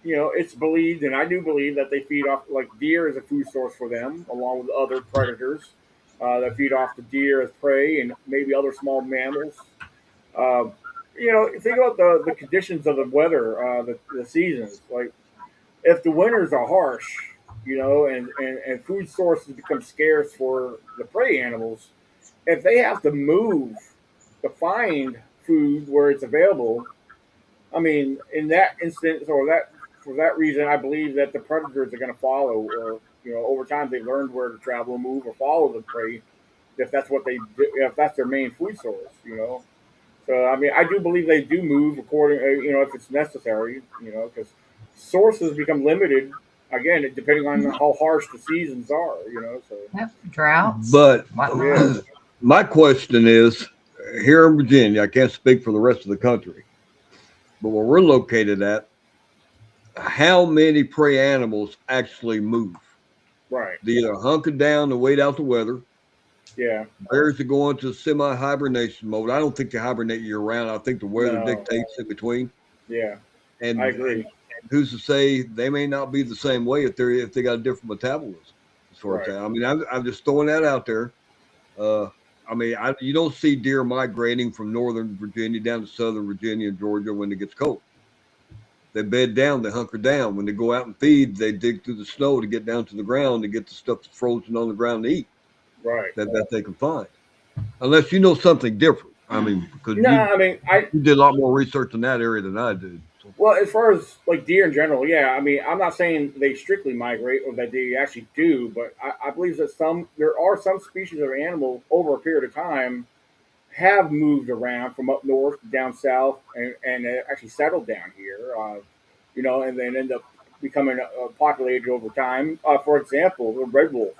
it's believed, and I do believe that they feed off like deer is a food source for them, along with other predators that feed off the deer as prey and maybe other small mammals. Uh, think about the conditions of the weather, the seasons. Like if the winters are harsh, and food sources become scarce for the prey animals, if they have to move to find food where it's available, I mean, in that instance, or that for that reason, I believe that the predators are going to follow, or over time they learned where to travel, move, or follow the prey if that's what they do, if that's their main food source. So I mean, I do believe they do move according, if it's necessary, because sources become limited again depending on how harsh the seasons are. So Yep, droughts, But whatnot. yeah, my question is, here in Virginia, I can't speak for the rest of the country, but where we're located at, how many prey animals actually move? right, They either hunker down to wait out the weather. yeah, Bears are going to semi hibernation mode. I don't think they hibernate year round. I think the weather no, dictates in between. yeah, I And agree, who's to say they may not be the same way if they got a different metabolism as far as right, that. I mean, I'm just throwing that out there. Uh, I mean, you don't see deer migrating from northern Virginia down to southern Virginia and Georgia when it gets cold. They bed down, they hunker down. When they go out and feed, they dig through the snow to get down to the ground to get the stuff that's frozen on the ground to eat right. that they can find. Unless you know something different. I mean, because No, I mean, you did a lot more research in that area than I did. So, well, as far as like deer in general, yeah. I mean, I'm not saying they strictly migrate or that they actually do, but I believe that there are some species of animal over a period of time have moved around from up north down south and actually settled down here, and then end up becoming populated over time. For example, the red wolf.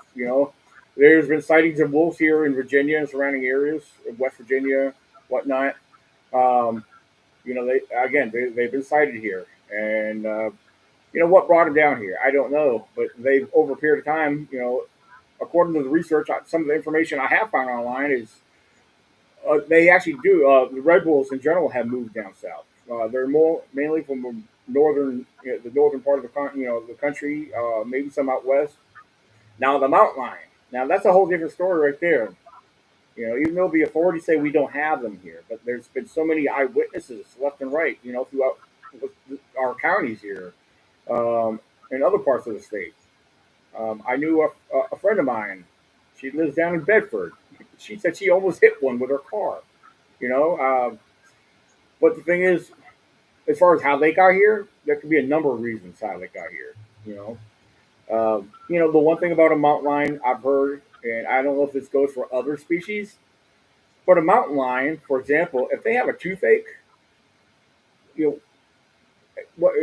There's been sightings of wolves here in Virginia and surrounding areas, in West Virginia, whatnot. Um, they've been sighted here, and what brought them down here, I don't know, but they've over a period of time, according to the research, some of the information I have found online is they actually do. The red wolves in general have moved down south. They're more mainly from the northern part of the country, maybe some out west. Now the mountain lion. Now that's a whole different story right there. Even though the authorities say we don't have them here, but there's been so many eyewitnesses left and right, throughout our counties here, and other parts of the state. I knew a friend of mine. She lives down in Bedford. She said she almost hit one with her car. You know, but the thing is, as far as how they got here, there could be a number of reasons how they got here. The one thing about a mountain lion I've heard, and I don't know if this goes for other species, but a mountain lion, for example, if they have a toothache, you know, what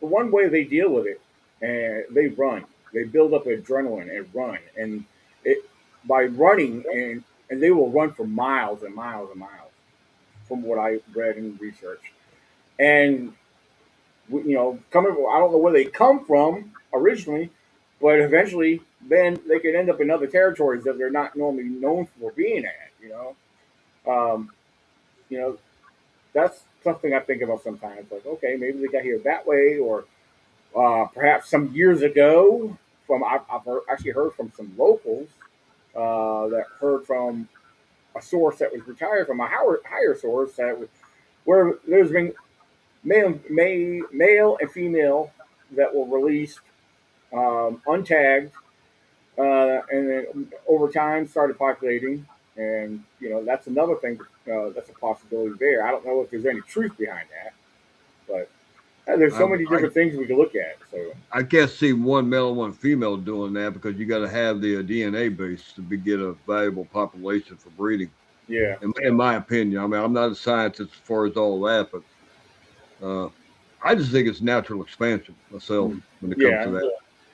the one way they deal with it, and they run. They build up adrenaline and run, and it by running and they will run for miles and miles and miles, from what I read and researched. And coming, I don't know where they come from originally, but eventually then they could end up in other territories that they're not normally known for being at. Um, you know, that's something I think about sometimes. Like, okay, maybe they got here that way, or perhaps some years ago. Actually heard from some locals that heard from a source that was retired from a higher source that was, where there's been male and female that were released untagged, and then over time started populating. And that's another thing. That's a possibility there. I don't know if there's any truth behind that, but there's I, so many I different things we can look at. So I can't see one male and one female doing that because you got to have the DNA base to get a valuable population for breeding. yeah, In my opinion, I mean, I'm not a scientist as far as all that, but uh, I just think it's natural expansion myself when it comes to yeah, that.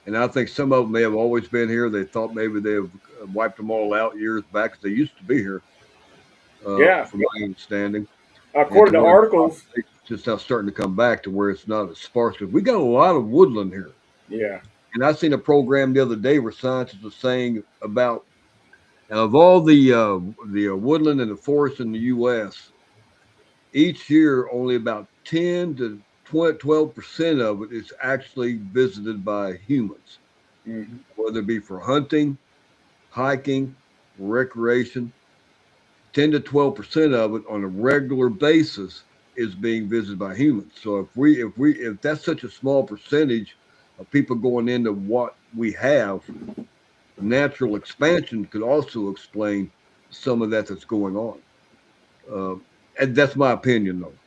And I think some of them may have always been here. They thought maybe they have wiped them all out years back because they used to be here, yeah. from my understanding. And According to to where the articles, population's just now starting to come back to where it's not as sparse. Because we got a lot of woodland here. yeah, And I seen a program the other day where scientists were saying about of all the woodland and the forest in the U.S. each year, only about 10 to 12% of it is actually visited by humans, hmm, whether it be for hunting, hiking, recreation. 10 to 12% of it on a regular basis is being visited by humans. So if that's such a small percentage of people going into what we have, natural expansion could also explain some of that that's going on. And that's my opinion, though,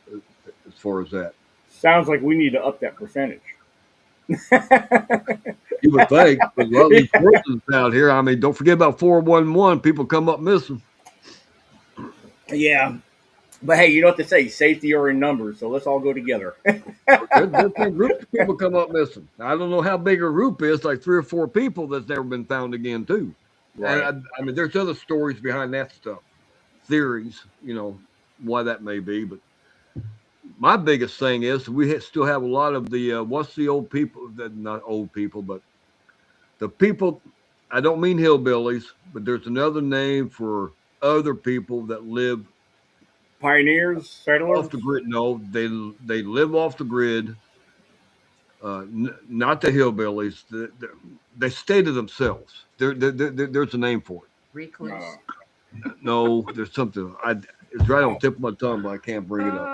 as far as that. sounds like we need to up that percentage. You would think, but a lot of these persons out here, I mean, don't forget about 411. People come up missing. Yeah, but hey, you know what they say: safety or in numbers. So let's all go together. There's been groups of people come up missing. I don't know how big a group is, like 3 or 4 people that's never been found again, too. And Right. I mean, there's other stories behind that stuff, theories, why that may be. But my biggest thing is still have a lot of the what's the old people that not old people, but the people. I don't mean hillbillies, but there's another name for other people that live Pioneers, off settlers. the grid. No, they live off the grid. Not the hillbillies. They stay to themselves. There's a name for it. Uh, Recluse. No, there's something. It's right on the tip of my tongue, but I can't bring it up.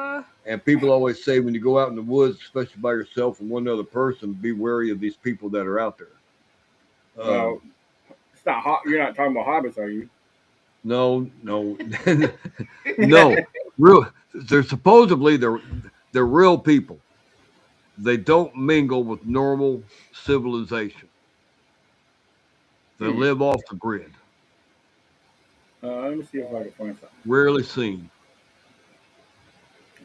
And people always say when you go out in the woods, especially by yourself and one other person, be wary of these people that are out there. uh, Um, it's not hot. You're not talking about hobbits, are you? no, no, no. Real. They're supposedly they're real people. They don't mingle with normal civilization. They Hmm. live off the grid. Let me see if I can find something. Rarely seen.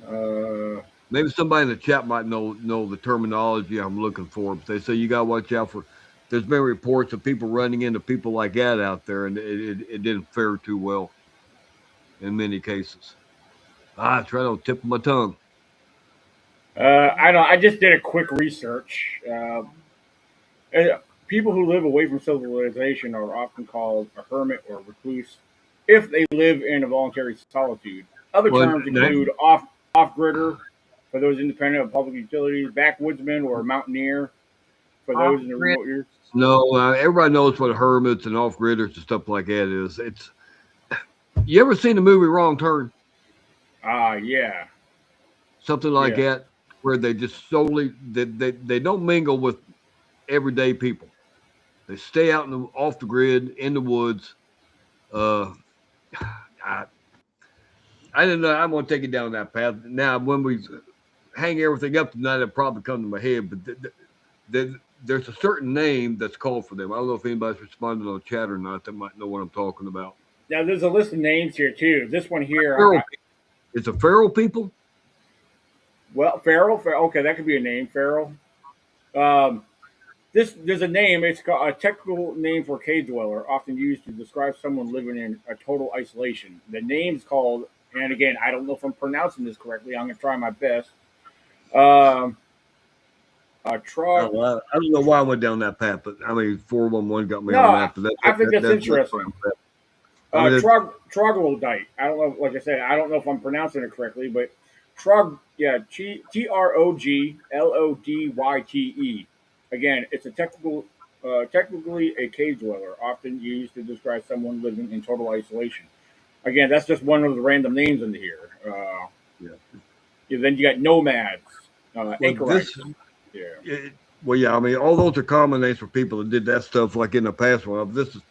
Uh, Maybe somebody in the chat might know the terminology I'm looking for, but they say you got to watch out for. There's been reports of people running into people like that out there, and it didn't fare too well in many cases. It's right on the tip of my tongue. I know. I just did a quick research. People who live away from civilization are often called a hermit or a recluse if they live in a voluntary solitude. Other Well, terms include off gridder for those independent of public utilities, backwoodsman or mountaineer for Off those in the grid. remote areas. no, everybody knows what hermits and off gridders and stuff like that is. It's you ever seen the movie Wrong Turn? Yeah, Something like yeah. that, where they just solely they don't mingle with everyday people. They stay out off the grid in the woods. Uh, I, I didn't know. I'm going to take it down that path. Now, when we hang everything up tonight, it'll probably come to my head. But there's a certain name that's called for them. I don't know if anybody's responded on chat or not. That might know what I'm talking about. Now there's a list of names here too. This one here, Feral. It's a feral people. well, Feral. Okay, that could be a name, Feral. Um, this there's a name. It's a technical name for cave dweller, often used to describe someone living in a total isolation. The name's called, and again, I don't know if I'm pronouncing this correctly. I'm going to try my best. Um, Truck. I don't know why I went down that path, but I mean, 411 got me No, on that. But I think that's that's interesting. fine with that. I mean, Troglodyte. I don't know. Like I said, I don't know if I'm pronouncing it correctly, but yeah, Troglodyte. Again, it's a technically a cave dweller, often used to describe someone living in total isolation. Again, that's just one of the random names in here. yeah. Then you got nomads, Well, anchorites. Yeah. well, yeah. I mean, all those are common names for people that did that stuff like in the past. Well, this is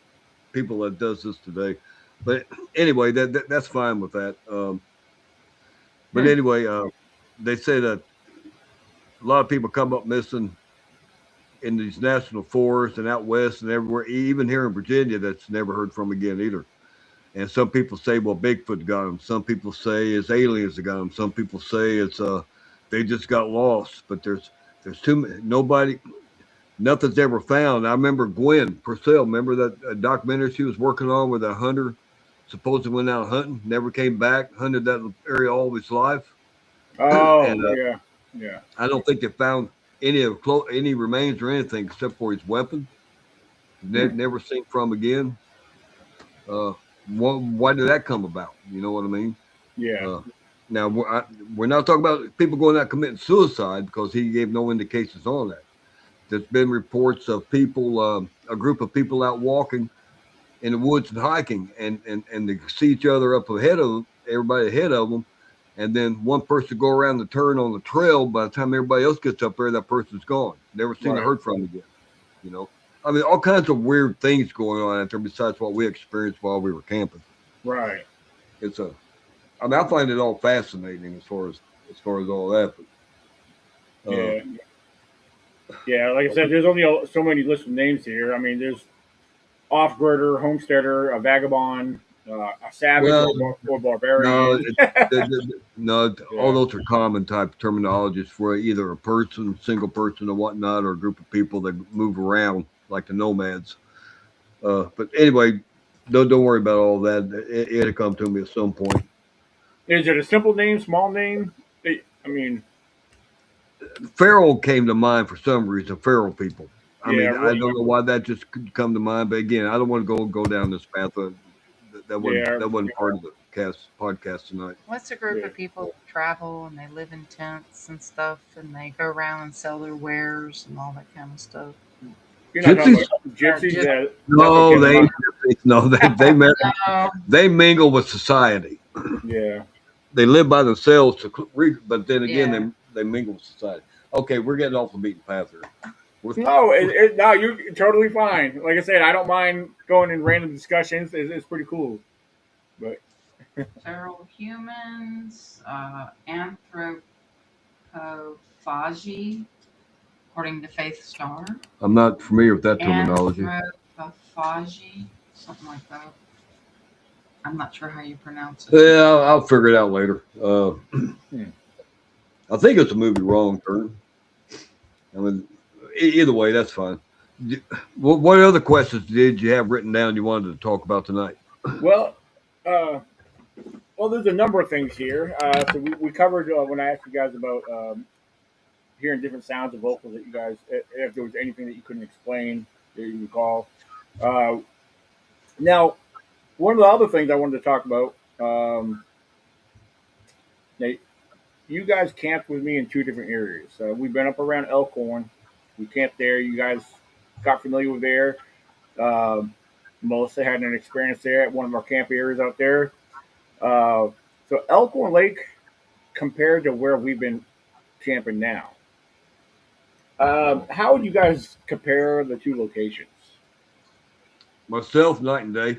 people that does this today. But anyway, that's fine with that. But Hmm. anyway, they say that a lot of people come up missing in these national forests and out west and everywhere, even here in Virginia, that's never heard from again either. And some people say, well, Bigfoot got them. Some people say it's aliens that got them. Some people say it's they just got lost. But there's too many, nobody, nothing's ever found. I remember Gwen Purcell. Remember that documentary she was working on with a hunter, supposedly went out hunting, never came back, hunted that area all his life, Oh, and yeah, yeah. I don't think they found any remains or anything except for his weapon. Hmm. Never seen from again. Uh, why did that come about? You know what I mean? Yeah. Uh, now we're not talking about people going out committing suicide because he gave no indications on that. There's been reports of people, a group of people out walking in the woods and hiking, and they see each other up ahead of them, everybody ahead of them, and then one person go around the turn on the trail. By the time everybody else gets up there, that person's gone. Never seen or Right. heard from again. You know, I mean, all kinds of weird things going on out there besides what we experienced while we were camping. Right. It's a, I mean, I find it all fascinating as far as all that. But Yeah. Yeah. Like I said, there's only so many listed names here. I mean, there's off-grider, homesteader, a vagabond, a savage, well, or no, barbarian. no, all Yeah. those are common type terminologies for either a person, single person, or whatnot, or a group of people that move around like the nomads. But anyway, don't worry about all that. It'll come to me at some point. Is it a simple name, small name? I mean, Feral came to mind for some reason. Feral people. I yeah, mean, I don't know why that just could come to mind, but again, I don't want to go down this path. yeah, That wasn't part of the cast podcast tonight. What's a group yeah. of people that travel and they live in tents and stuff and they go around and sell their wares and all that kind of stuff? You're not talking Gypsies? about gypsies. Just That's what No, came to they mind. no no, they mingle with society. Yeah. They live by themselves, but then again, yeah. they mingle with society. Okay, we're getting off the beaten path here. No, no, you're totally fine. Like I said, I don't mind going in random discussions. It's pretty cool. But Feral humans, anthropophagy, according to Faith Star. I'm not familiar with that terminology. Anthropophagy, something like that. I'm not sure how you pronounce it. Yeah, I'll figure it out later. hmm. I think it's a movie wrong turn. I mean, either way, that's fine. What other questions did you have written down you wanted to talk about tonight? Well, uh, there's a number of things here. So we covered when I asked you guys about hearing different sounds of vocals that you guys, if there was anything that you couldn't explain that you recall. Uh, Now, one of the other things I wanted to talk about, now, you guys camped with me in two different areas. We've been up around Elkhorn. We camped there. You guys got familiar with there. Um, Melissa had an experience there at one of our camp areas out there. Uh, so Elkhorn Lake, compared to where we've been camping now, how would you guys compare the two locations? Myself, night and day.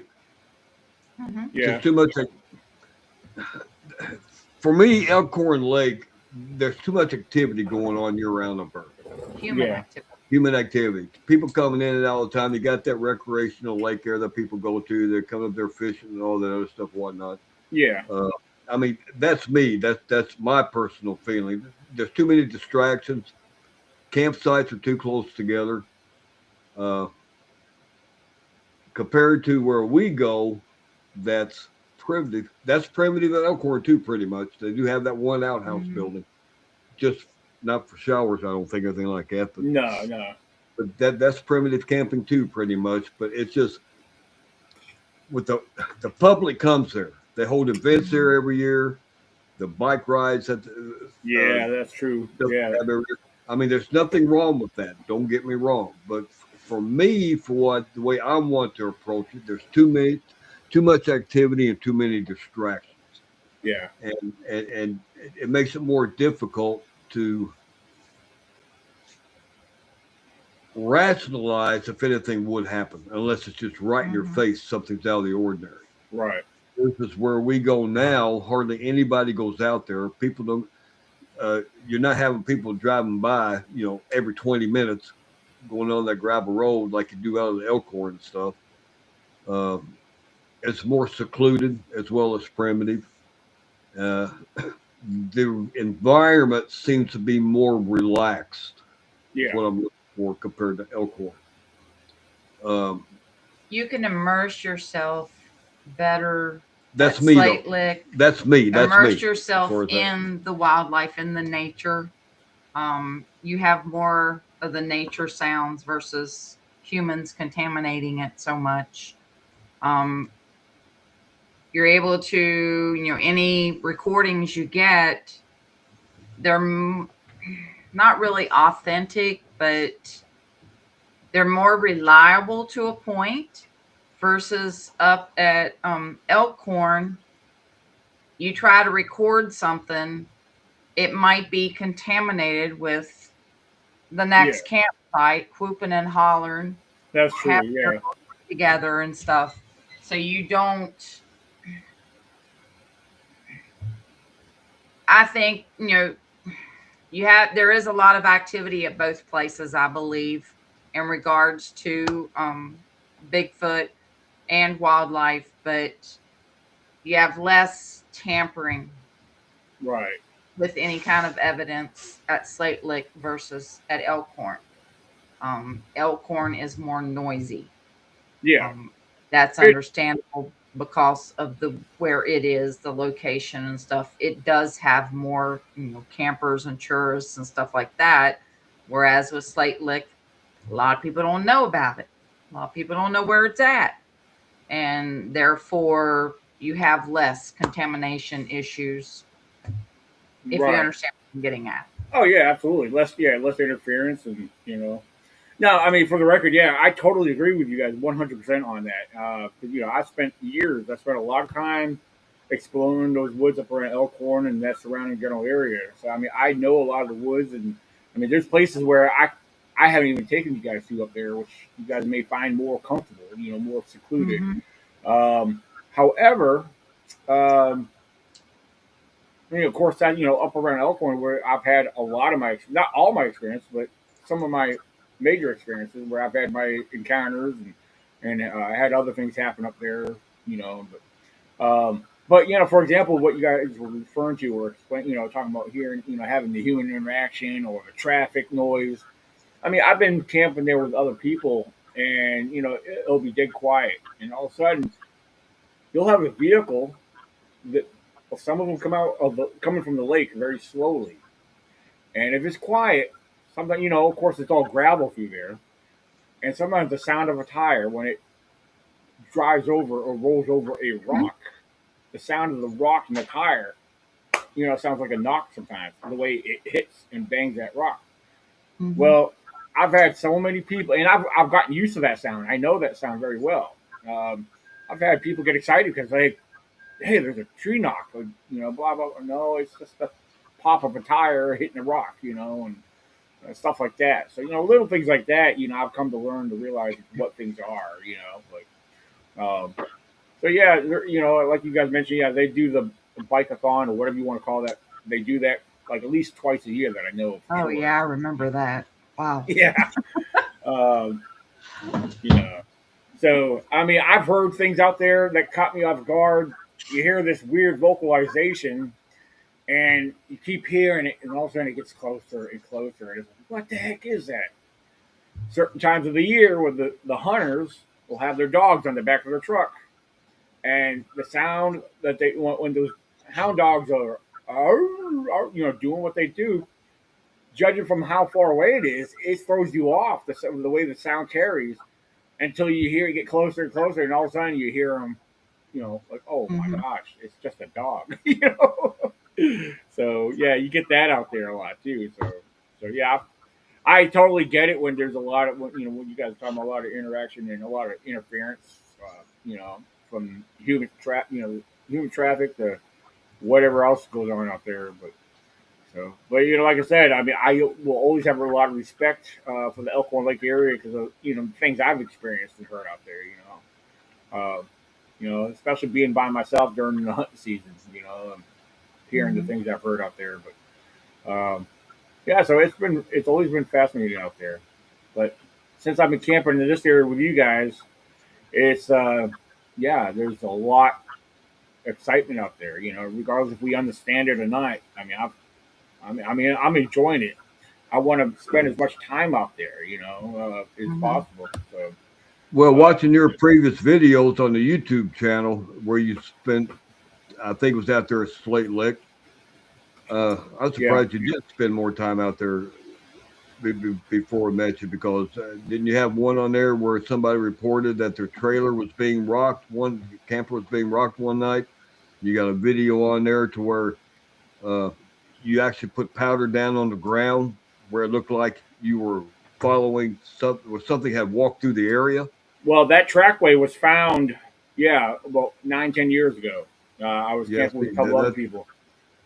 Hmm. Yeah, Just too much. For me, Elkhorn Lake, there's too much activity going on year round up there. Human yeah, activity. Human activity. People coming in and out all the time. You got that recreational lake there that people go to. They're coming up there fishing and all that other stuff, and whatnot. yeah, Uh, I mean, that's me. That's my personal feeling. There's too many distractions. Campsites are too close together. Uh, Compared to where we go, that's primitive. That's primitive at Elkhorn too, pretty much. They do have that one outhouse Hmm. building, just not for showers. I don't think anything like that, No, no. but that's primitive camping too, pretty much. But it's just with the public comes there. They hold events there every year. The bike rides at Yeah, that's true. Yeah, I mean, there's nothing wrong with that. Don't get me wrong, but for me, for what the way I want to approach it, there's too much activity and too many distractions, yeah, and it makes it more difficult to rationalize if anything would happen, unless it's just right in your Mhm. face, something's out of the ordinary. right. This is where we go now. Hardly anybody goes out there. People don't. You're not having people driving by, every 20 minutes going on that gravel road like you do out of the Elkhorn and stuff. Um, it's more secluded as well as primitive. Uh, the environment seems to be more relaxed, is Yeah, what I'm looking for compared to Elkhorn. Um, You can immerse yourself better that's at me, though. Slate Lick, That's me. That's immerse me as yourself far as that. in the wildlife, in the nature. You have more of the nature sounds versus humans contaminating it so much. Um, you're able to, any recordings you get, they're not really authentic, but they're more reliable to a point versus up at Elkhorn. You try to record something, it might be contaminated with the yeah, next campsite, whooping and hollering, that's true. having their Yeah, food together and stuff. So you don't. I think there is a lot of activity at both places, I believe, in regards to Bigfoot and wildlife, but you have less tampering right. with any kind of evidence at Slate Lick versus at Elkhorn. Elkhorn is more noisy. Yeah, Um, that's it, understandable because of the where it is, the location and stuff. It does have more, campers and tourists and stuff like that. Whereas with Slate Lick, a lot of people don't know about it. A lot of people don't know where it's at, and therefore you have less contamination issues. If you right. understand what I'm getting at. Oh yeah, absolutely. Less interference, and No, I mean, for the record, yeah, I totally agree with you guys 100% on that. 'Cause, I spent years, I spent a lot of time exploring those woods up around Elkhorn and that surrounding general area. So, I mean, I know a lot of the woods, and I mean, there's places where I haven't even taken you guys to up there, which you guys may find more comfortable, more secluded. Mm-hmm. However, um, of course, that up around Elkhorn, where I've had a lot of not all my experience, but some of my major experiences where I've had my encounters, and I had other things happen up there, you know. But for example, what you guys were referring to or explain, talking about hearing, having the human interaction or the traffic noise. I mean, I've been camping there with other people, and it'll be dead quiet, and all of a sudden you'll have a vehicle that some of them coming from the lake very slowly. And if it's quiet, sometimes of course, it's all gravel through there, and sometimes the sound of a tire when it drives over or rolls over a rock, the sound of the rock and the tire, sounds like a knock sometimes. The way it hits and bangs that rock. Mm-hmm. Well, I've had so many people, and I've gotten used to that sound. I know that sound very well. I've had people get excited because hey, there's a tree knock, or, blah blah. No, it's just the pop of a tire hitting a rock, and stuff like that. So little things like that. I've come to learn to realize what things are. So yeah, like you guys mentioned, yeah, they do the bike-a-thon or whatever you want to call that. They do that like at least twice a year that I know of for Oh sure. yeah, I remember that. Wow. Yeah. Um, you know. So I mean, I've heard things out there that caught me off guard. You hear this weird vocalization, and you keep hearing it, and all of a sudden it gets closer and closer. And it's like, what the heck is that? Certain times of the year, when the hunters will have their dogs on the back of their truck, and the sound that when those hound dogs are doing what they do, judging from how far away it is, it throws you off the way the sound carries until you hear it get closer and closer, and all of a sudden you hear them. Like, oh my Mhm. gosh, it's just a dog. So yeah, you get that out there a lot too. So yeah, I totally get it when there's a lot of when you guys are talking about a lot of interaction and a lot of interference, from human traffic to whatever else goes on out there. But like I said, I mean, I will always have a lot of respect for the Elkhorn Lake area because of things I've experienced and heard out there. Especially being by myself during the hunting seasons. And hearing the Mhm. things I've heard out there. But yeah, so it's always been fascinating out there. But since I've been camping in this area with you guys, it's yeah, there's a lot of excitement out there. Regardless if we understand it or not. I'm enjoying it. I want to spend as much time out there, as Mhm. possible. So, Well, uh, watching your previous videos on the YouTube channel where you spent, I think it was out there at Slate Lick. I'm yeah. surprised you didn't spend more time out there before we met you because didn't you have one on there where somebody reported that their trailer was being rocked? One camper was being rocked one night. You got a video on there to where uh, you actually put powder down on the ground where it looked like you were following something, or something had walked through the area. Well, that trackway was found, yeah, about 9, 10 years ago. I was Yes, camping with a couple other that people.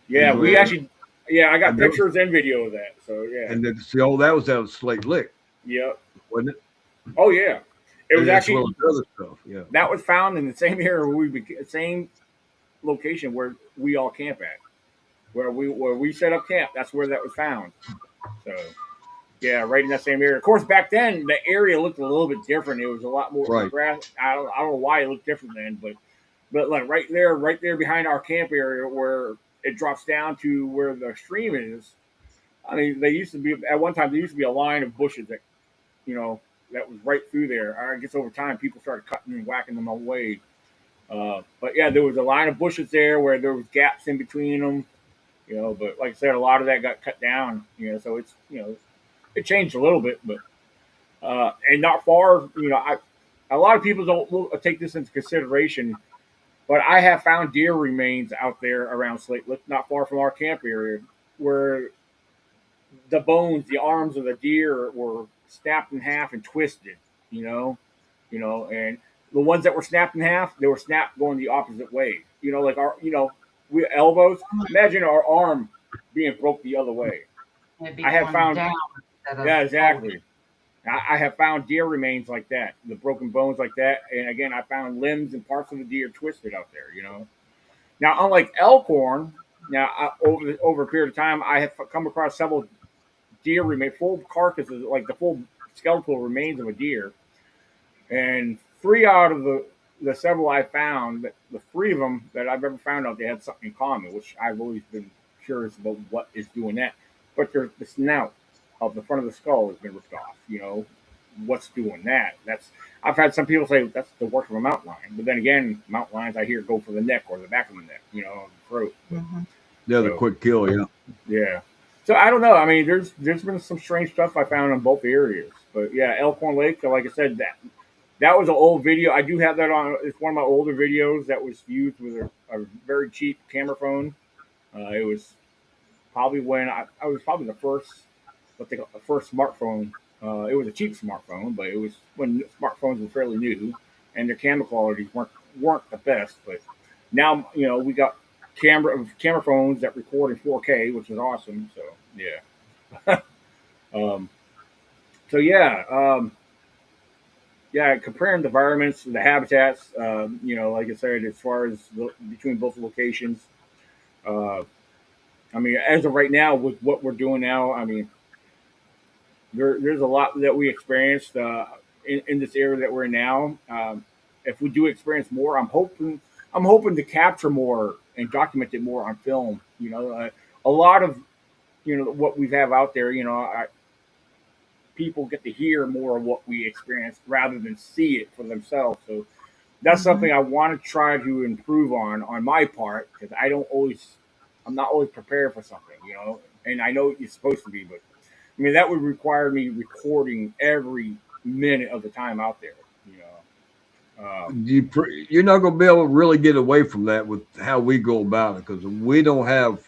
Yeah, and we uh, actually, yeah, I got and those pictures and video of that. So yeah, and then see all that was out of Slate Lick, yep. wasn't it? Oh yeah, it was As well actually as other stuff. Yeah. that was found in the same area same location where we all camp at, where we set up camp. That's where that was found. So yeah, right in that same area. Of course, back then the area looked a little bit different. It was a lot more Right. grass. I don't know why it looked different then, but like right there behind our camp area where it drops down to where the stream is. I mean, they used to be at one time. There used to be a line of bushes you know that was right through there. I guess over time people started cutting and whacking them away. But yeah, there was a line of bushes there where there was gaps in between them. But like I said, a lot of that got cut down. So it's it changed a little bit, but and not far. A lot of people don't take this into consideration, but I have found deer remains out there around Slate Lick, not far from our camp area, where the bones, the arms of the deer were snapped in half and twisted. You know, and the ones that were snapped in half, they were snapped going the opposite way. Like we elbows. Imagine our arm being broke the other way. It'd be I have going found, down instead of yeah, forward. exactly. I have found deer remains like that, the broken bones like that, and again, I found limbs and parts of the deer twisted out there. Now, unlike elkhorn, now over a period of time, I have come across several deer remain full carcasses, like the full skeletal remains of a deer, and three out of the several I found, the three of them that I've ever found out, they had something in common, which I've always been curious about what is doing that. But the snout of the front of the skull has been ripped off. What's doing that? I've had some people say that's the work of a mountain lion, but then again, mountain lions I hear go for the neck or the back of the neck, the throat. Mhm. Yeah, the So quick kill. Yeah. yeah. So I don't know. I mean, there's been some strange stuff I found in both areas, but yeah, Elkhorn Lake, like I said, that was an old video. I do have that on. It's one of my older videos that was used with a very cheap camera phone. It was probably when I was probably the first, what they call the first smartphone. It was a cheap smartphone, but it was when smartphones were fairly new, and their camera qualities weren't the best. But now we got camera phones that record in 4K, which is awesome. So yeah, um, so yeah. Yeah, comparing the environments, the habitats, like I said, as far as between both locations, uh, I mean, as of right now, with what we're doing now, I mean, there's a lot that we experienced in this area that we're in now. If we do experience more, I'm hoping to capture more and document it more on film. A lot of what we have out there. People get to hear more of what we experience rather than see it for themselves. So that's Mhm. something I want to try to improve on my part because I'm not always prepared for something, and I know you're supposed to be, but I mean, that would require me recording every minute of the time out there. You know, You're not going to be able to really get away from that with how we go about it because we don't have,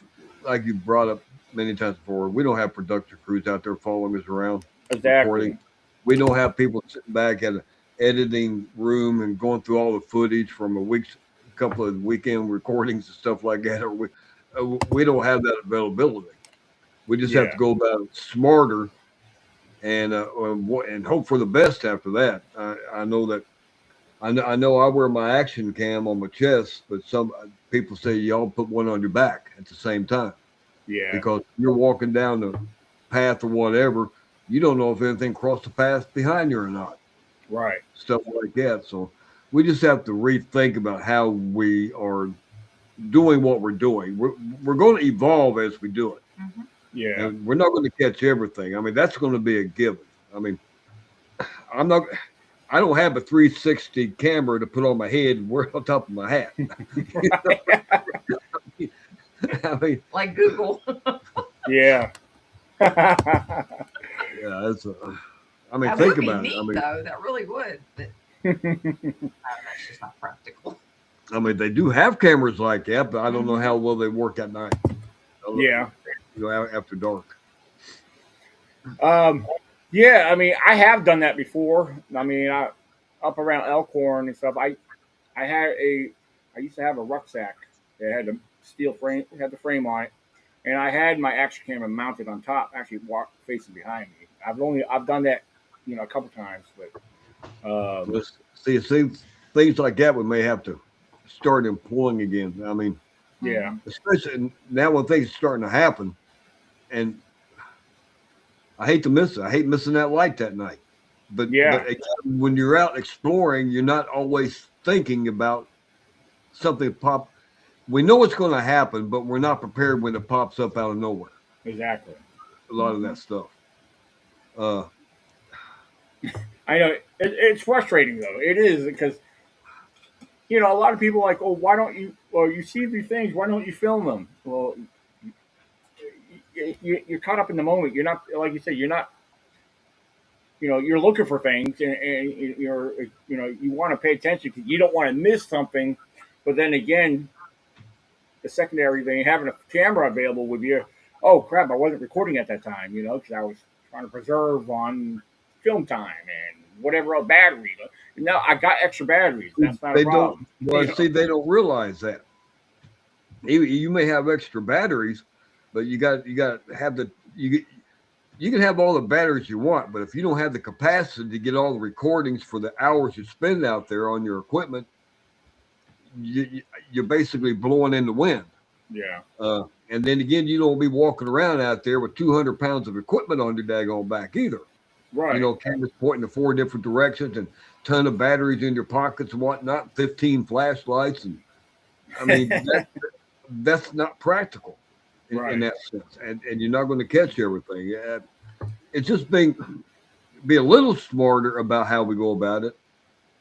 like you brought up many times before, we don't have production crews out there following us around recording. exactly. We don't have people sitting back at an editing room and going through all the footage from a couple of weekend recordings and stuff like that. Or we don't have that availability. We just have to Yeah, go about it smarter and hope for the best after that. I know that I know I wear my action cam on my chest, but some people say y'all put one on your back at the same time yeah, because you're walking down the path or whatever. You don't know if anything crossed the path behind you or not, right. stuff like that. So we just have to rethink about how we are doing what we're doing. We're going to evolve as we do it, Hmm. Yeah, and we're not going to catch everything. I mean, that's going to be a given. I mean, I'm not. I don't have a 360 camera to put on my head and wear on top of my hat. You know? I mean, Like Google. yeah. yeah, I mean, That think would be about it. neat, though. That really would. But that's just not practical. I mean, they do have cameras like that, but I don't know Hmm. how well they work at night. Yeah. After dark. Um, yeah, I mean, I have done that before. I mean, up around Elkhorn and stuff. I had a, I used to have a rucksack that had a steel frame, had the frame on it, and I had my action camera mounted on top, actually walk facing behind me. I've done that, a couple times, but See, things like that we may have to start employing again. I mean, yeah, Hmm. especially now when things are starting to happen, and I hate to miss it. I hate missing that light that night. But yeah, again, when you're out exploring, you're not always thinking about something pop. We know it's going to happen, but we're not prepared when it pops up out of nowhere. exactly. A lot of Hmm. that stuff. Uh, I know it's frustrating though. It is because a lot of people are like, oh, why don't you? Well, you see these things. Why don't you film them? Well, you're caught up in the moment. You're not, like you said, you're not. You're looking for things, and you want to pay attention because you don't want to miss something. But then again, the secondary thing, having a camera available with you, oh crap, I wasn't recording at that time, because I was trying to preserve on film time and whatever else battery. No, I got extra batteries. That's not a they don't. problem. Well, see, they don't realize that. You may have extra batteries, but you got to have you can have all the batteries you want, but if you don't have the capacity to get all the recordings for the hours you spend out there on your equipment, you're basically blowing in the wind. Yeah. And then again, you don't be walking around out there with 200 pounds of equipment on your daggone back either. Right. Cameras pointing in four different directions and ton of batteries in your pockets and whatnot, 15 flashlights. And I mean, that's not practical in Right. that sense. And you're not going to catch everything. It's just be a little smarter about how we go about it.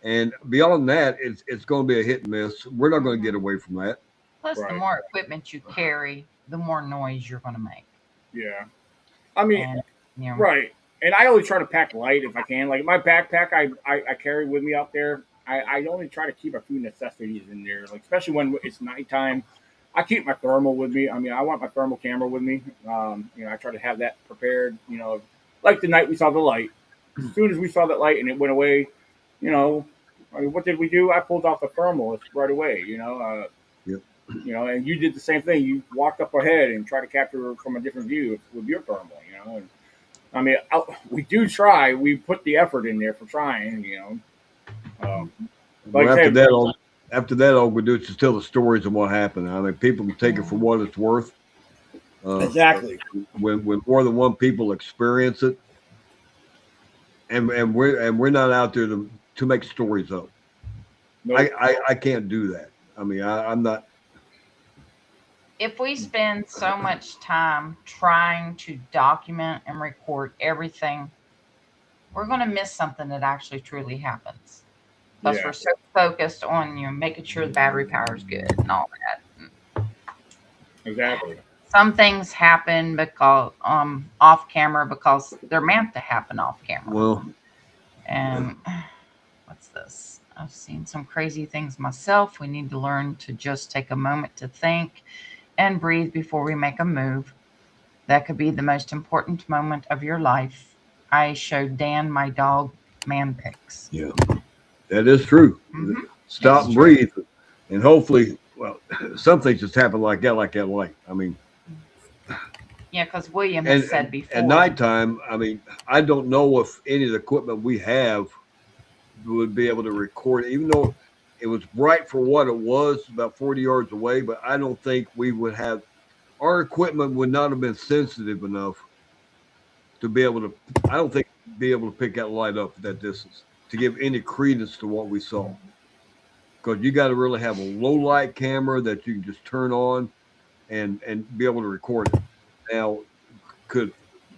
And beyond that, it's going to be a hit and miss. We're not going to get Hmm. away from that. Plus, the Right. more equipment you carry, the more noise you're going to make. Yeah. I mean, And, you know, right. And I always try to pack light if I can. Like my backpack, I carry with me out there. I only try to keep a few necessities in there, like especially when it's nighttime. I keep my thermal with me. I mean, I want my thermal camera with me. I try to have that prepared. Like the night we saw the light. As soon as we saw that light and it went away, you know, I mean, what did we do? I pulled off the thermal right away. Yep. And you did the same thing. You walked up ahead and tried to capture from a different view with your thermal. And I mean, we do try. We put the effort in there for trying. Like Well, I said, after that, all we do is just tell the stories of what happened. I mean, people can take it for mhm. what it's worth. But exactly. when more than one people experience it, and we're not out there to make stories up. Nope. I can't do that. I mean, I'm not. If we spend so much time trying to document and record everything, we're going to miss something that actually truly happens. Plus, Yeah. we're so focused on making sure the battery power is good and all that. Exactly. some things happen because off camera because they're meant to happen off camera. Well, And what's this? I've seen some crazy things myself. We need to learn to just take a moment to think and breathe before we make a move. That could be the most important moment of your life. I showed Dan my dog man pics. yeah, that is true. Hmm. Stop It's and true. breathe, and hopefully, well, some things just happen like that light. I mean, Yeah, because William has and said at before. nighttime, I mean, I don't know if any of the equipment we have would be able to record, even though it was bright for what it was, about 40 yards away. But I don't think we would have our equipment would not have been sensitive enough to be able to. I don't think be able to pick that light up at that distance to give any credence to what we saw. Because you got to really have a low light camera that you can just turn on and be able to record it. Now, could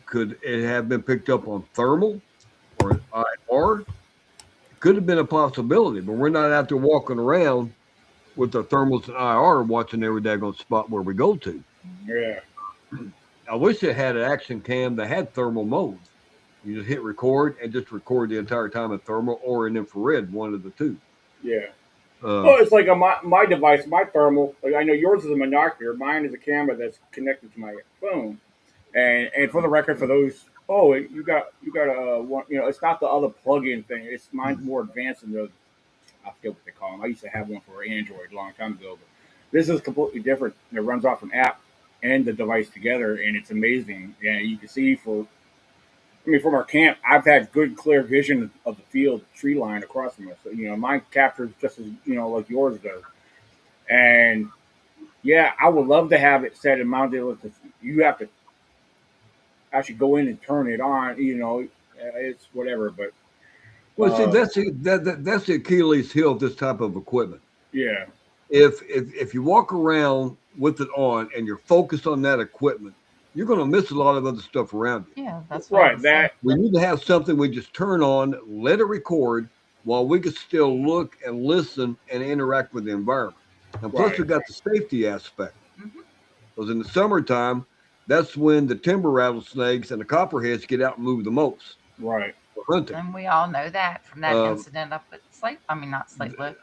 could it have been picked up on thermal or an IR? It could have been a possibility, but we're not out there walking around with the thermals and IR watching every daggone spot where we go to. Yeah. I wish it had an action cam that had thermal mode. You just hit record and just record the entire time in thermal or in infrared, one of the two. Yeah. Uh, Well, it's like my device, my thermal. Like I know yours is a monocular. Mine is a camera that's connected to my phone. And for the record, for those, you got a one. You know, it's not the other plug-in thing. It's mine's more advanced than the. I forget what they call them. I used to have one for Android a long time ago, but this is completely different. It runs off an app and the device together, and it's amazing. Yeah, you can see for. I mean, from our camp, I've had good, clear vision of the field, tree line across from us. So, you know, mine captures just as like yours does. And yeah, I would love to have it set and mounted. You have to actually go in and turn it on. It's whatever. But well, see, uh, that's the Achilles heel of this type of equipment. yeah, If you walk around with it on and you're focused on that equipment, you're going to miss a lot of other stuff around you. Yeah, that's what I right. was saying. We need to have something we just turn on, let it record while we can still look and listen and interact with the environment. And plus, Right, we got the safety aspect. Hmm. Because in the summertime, that's when the timber rattlesnakes and the copperheads get out and move the most right. for hunting. And we all know that from that Um, incident up at Slate. I mean, not Slate Look.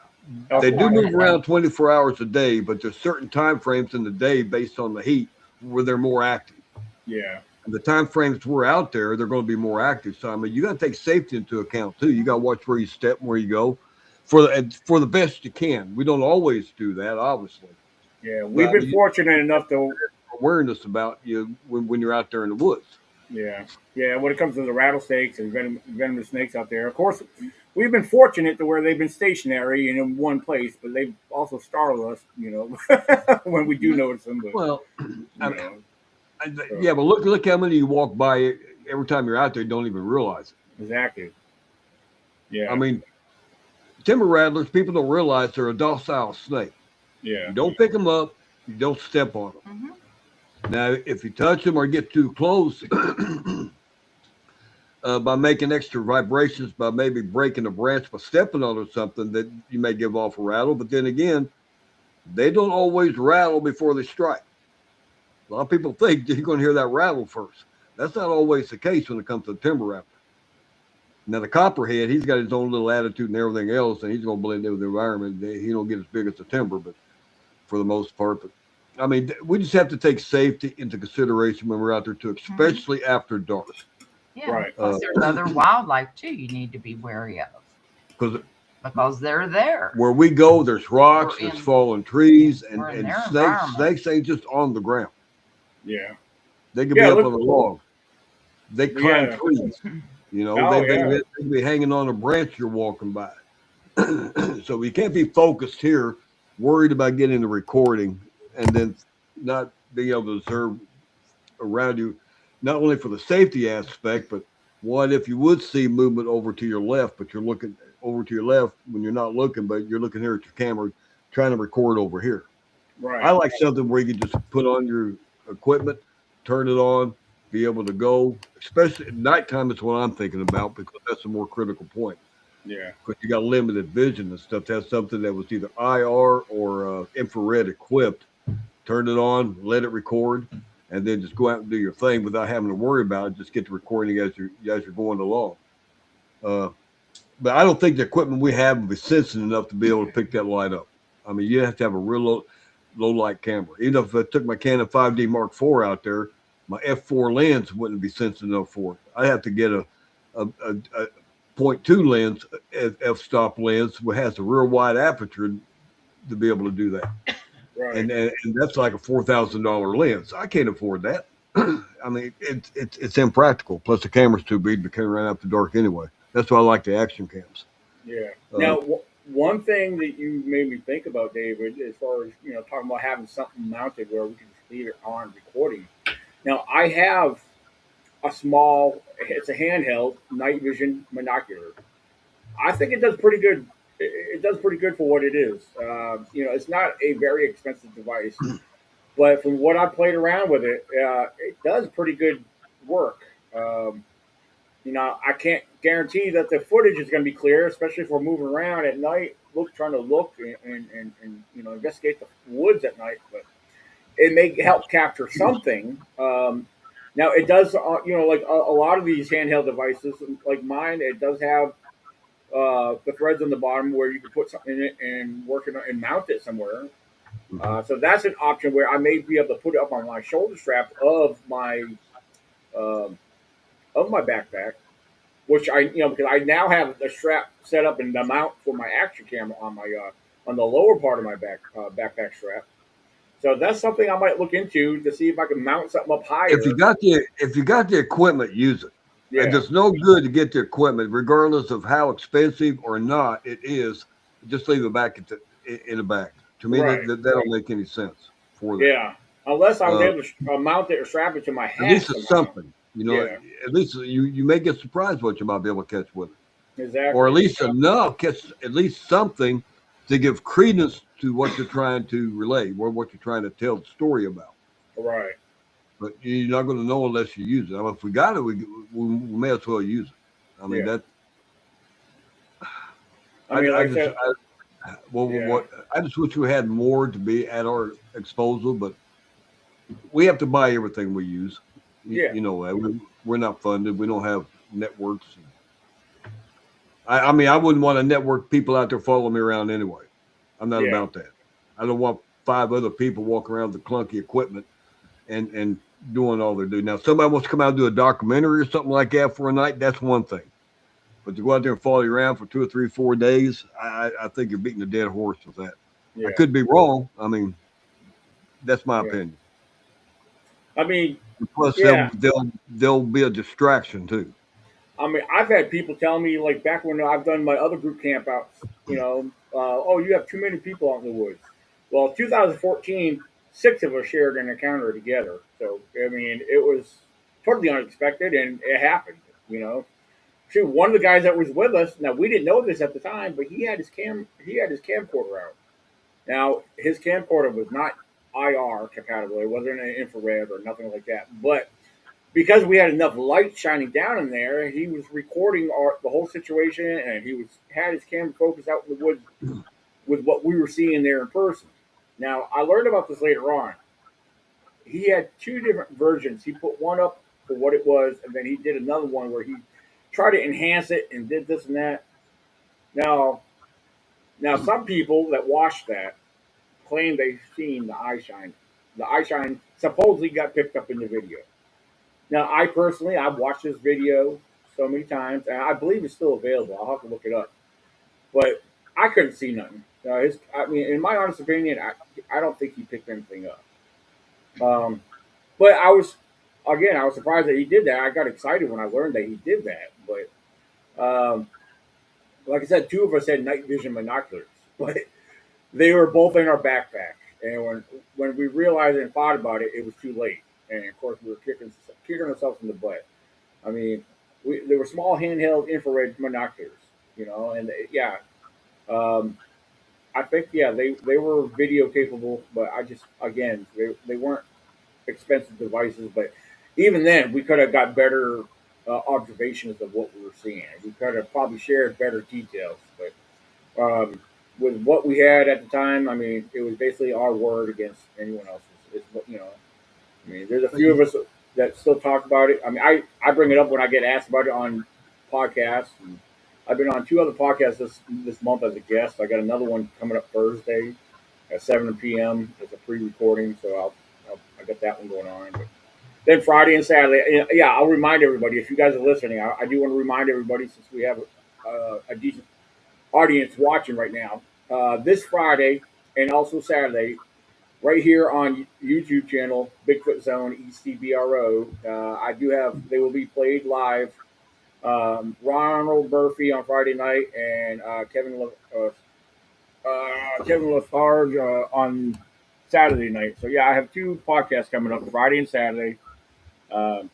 Elk they do Point. move That day. around 24 hours a day, but there's certain time frames in the day based on the heat where they're more active. Yeah, And the time frames we're out there, they're going to be more active. So I mean, you got to take safety into account too. You got to watch where you step and where you go for the best you can. We don't always do that, obviously, yeah. but We've I been mean, you fortunate enough to. have awareness about you when you're out there in the woods. Yeah, yeah. When it comes to the rattlesnakes and venomous snakes out there, of course, we've been fortunate to where they've been stationary and in one place, but they've also startled us. When we do notice them. But Well, you know, so, yeah, but look how many you walk by every time you're out there. You don't even realize it. exactly. I Yeah, mean, timber rattlers, people don't realize they're a docile snake. yeah. You don't pick them up, you don't step on them. Hmm. Now, if you touch them or get too close, by making extra vibrations, by maybe breaking a branch, by stepping on or something, that you may give off a rattle. But then again, they don't always rattle before they strike. A lot of people think you're going to hear that rattle first. That's not always the case when it comes to the timber rattler. Now, the copperhead, he's got his own little attitude and everything else, and he's going to blend in with the environment. He don't get as big as the timber, but for the most part. But I mean, we just have to take safety into consideration when we're out there too, Hmm. especially after dark. Yeah, and Right. plus there's other wildlife too you need to be wary of Because because they're there. where we go, there's We're rocks, there's in fallen yeah, trees, we're in and their snakes. environment. Snakes ain't just on the ground. Yeah. They could Yeah. be up on Look. a log. They climb Yeah. trees. You know, Oh yeah. they could be hanging on a branch you're walking by. So we can't be focused here, worried about getting the recording, and then not being able to observe around you, not only for the safety aspect, but what if you would see movement over to your left, but you're looking over to your left when you're not looking, but you're looking here at your camera, trying to record over here. I Right. like something where you can just put on your equipment, turn it on, be able to go, especially at nighttime. Is what I'm thinking about because that's a more critical point. Yeah. Because you got limited vision and stuff. That's something that was either IR or infrared equipped turn it on, let it record, and then just go out and do your thing without having to worry about it. Just get the recording as you're going along. Uh, but I don't think the equipment we have will be sensitive enough to be able to pick that light up. I mean, you have to have a real low light camera. Even if I took my Canon 5D Mark IV out there, my f4 lens wouldn't be sensitive enough for it. I have to get a point 0.2 lens, f-stop lens, which has a real wide aperture to be able to do that. Right. And that's like a $4,000 lens. I can't afford that. I mean, it's impractical. Plus, the camera's too big to carry around after dark anyway. That's why I like the action cams. Yeah. Uh, Now, one thing that you made me think about, David, as far as talking about having something mounted where we can just leave it on recording. Now, I have a small. It's a handheld night vision monocular. I think it does pretty good. It does pretty good for what it is. It's not a very expensive device, but from what I played around with it, it does pretty good work. Um, I can't guarantee that the footage is going to be clear, especially if we're moving around at night, trying to look and investigate the woods at night. But it may help capture something. Now it does, like a lot of these handheld devices, like mine, it does have the threads on the bottom where you can put something in it and work it and mount it somewhere. mhm. So that's an option where I may be able to put it up on my shoulder strap um of my backpack, which because I now have the strap set up and the mount for my action camera on my on the lower part of my backpack strap. So that's something I might look into to see if I can mount something up higher. If you got the equipment, use it. And Yeah, it's no good to get the equipment, regardless of how expensive or not it is. Just leave it back in the back. To me, right. that don't make any sense for that. Yeah, unless I was Uh, able to mount it or strap it to my at hat least it's somehow. something. You know, Yeah, at least you may get surprised what you might be able to catch with it, or at exactly. least enough catch at least something to give credence to what you're trying to relay, or what you're trying to tell the story about. Right. But you're not going to know unless you use it. I mean, if we got it, we may as well use it. I mean Yeah. that. I mean, I like I just said, yeah, what I just wish we had more to be at our disposal, but we have to buy everything we use. yeah, You know that we're not funded. We don't have networks. I mean, I wouldn't want to network people out there following me around anyway. I'm not yeah. about that. I don't want 5 other people walking around with clunky equipment and doing all they're doing. Now, if somebody wants to come out and do a documentary or something like that for a night, that's one thing. But to go out there and follow you around for 2 or 3, 4 days, I think you're beating a dead horse with that. I Yeah, could be wrong. I mean, that's my yeah. opinion. I mean, And plus, yeah. they'll be a distraction too. I mean, I've had people tell me like back when I've done my other group camp outs, oh, you have too many people out in the woods. Well, 2014, 6 of us shared an encounter together. So I mean, it was totally unexpected, and it happened. You know, shoot, one of the guys that was with us. Now we didn't know this at the time, but he had his camcorder out. Now his camcorder was not IR compatible. It wasn't an infrared or nothing like that. But because we had enough light shining down in there, he was recording the whole situation, and he was had his camera focused out in the woods with what we were seeing there in person. Now I learned about this later on. He had 2 different versions. He put one up for what it was, and then he did another one where he tried to enhance it and did this and that. Now, now some people that watched that claim they've seen the eye shine. The eye shine supposedly got picked up in the video. Now, I personally, I've watched this video so many times, and I believe it's still available. I'll have to look it up, but I couldn't see nothing. I mean, in my honest opinion, I don't think he picked anything up. Um, but I was surprised that he did that. I got excited when I learned that he did that. But like I said, 2 of us had night vision binoculars, but they were both in our backpack. And when we realized and thought about it, it was too late. And of course, we were kicking ourselves in the butt. I mean, they were small handheld infrared binoculars, and yeah, um, I think they were video capable, but I just again they weren't expensive devices, but even then we could have got better observations of what we were seeing. We could have probably shared better details, but with what we had at the time, I mean, it was basically our word against anyone else's. It's you know, I mean, there's a few of us that still talk about it. I mean, I bring it up when I get asked about it on podcasts. And I've been on two other podcasts this month as a guest. I got another one coming up Thursday at 7 p.m. It's a pre-recording, so I got that one going on. But then Friday and Saturday, yeah, I'll remind everybody if you guys are listening. I do want to remind everybody since we have a decent audience watching right now. This Friday and also Saturday, right here on YouTube channel Bigfoot Zone ECBRO. I do have they will be played live. Ronald Murphy on Friday night and Kevin Lafarge on Saturday night. So yeah, I have two podcasts coming up Friday and Saturday. Um,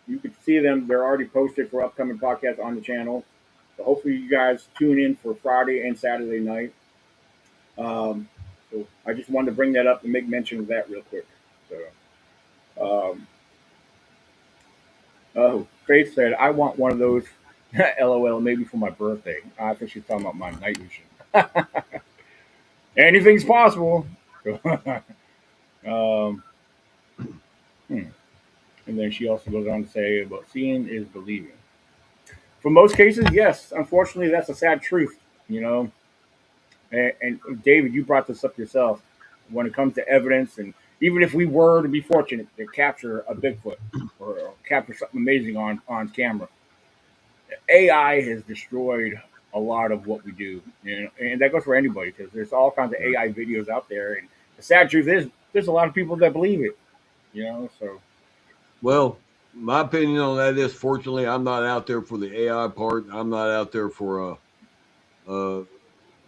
you can see them; they're already posted for upcoming podcasts on the channel. So hopefully you guys tune in for Friday and Saturday night. So I just wanted to bring that up and make mention of that real quick. So, oh, Faith said, I want one of those. LOL, maybe for my birthday. I think she's talking about my night vision. Anything's possible. um, hmm. And then she also goes on to say about seeing is believing. For most cases, yes. Unfortunately, that's a sad truth, you know. And David, you brought this up yourself. When it comes to evidence, and even if we were to be fortunate to capture a Bigfoot or capture something amazing on camera, AI has destroyed a lot of what we do, and that goes for anybody because there's all kinds of AI videos out there. And the sad truth is, there's a lot of people that believe it, you know. So, Well, my opinion on that is, fortunately, I'm not out there for the AI part. I'm not out there for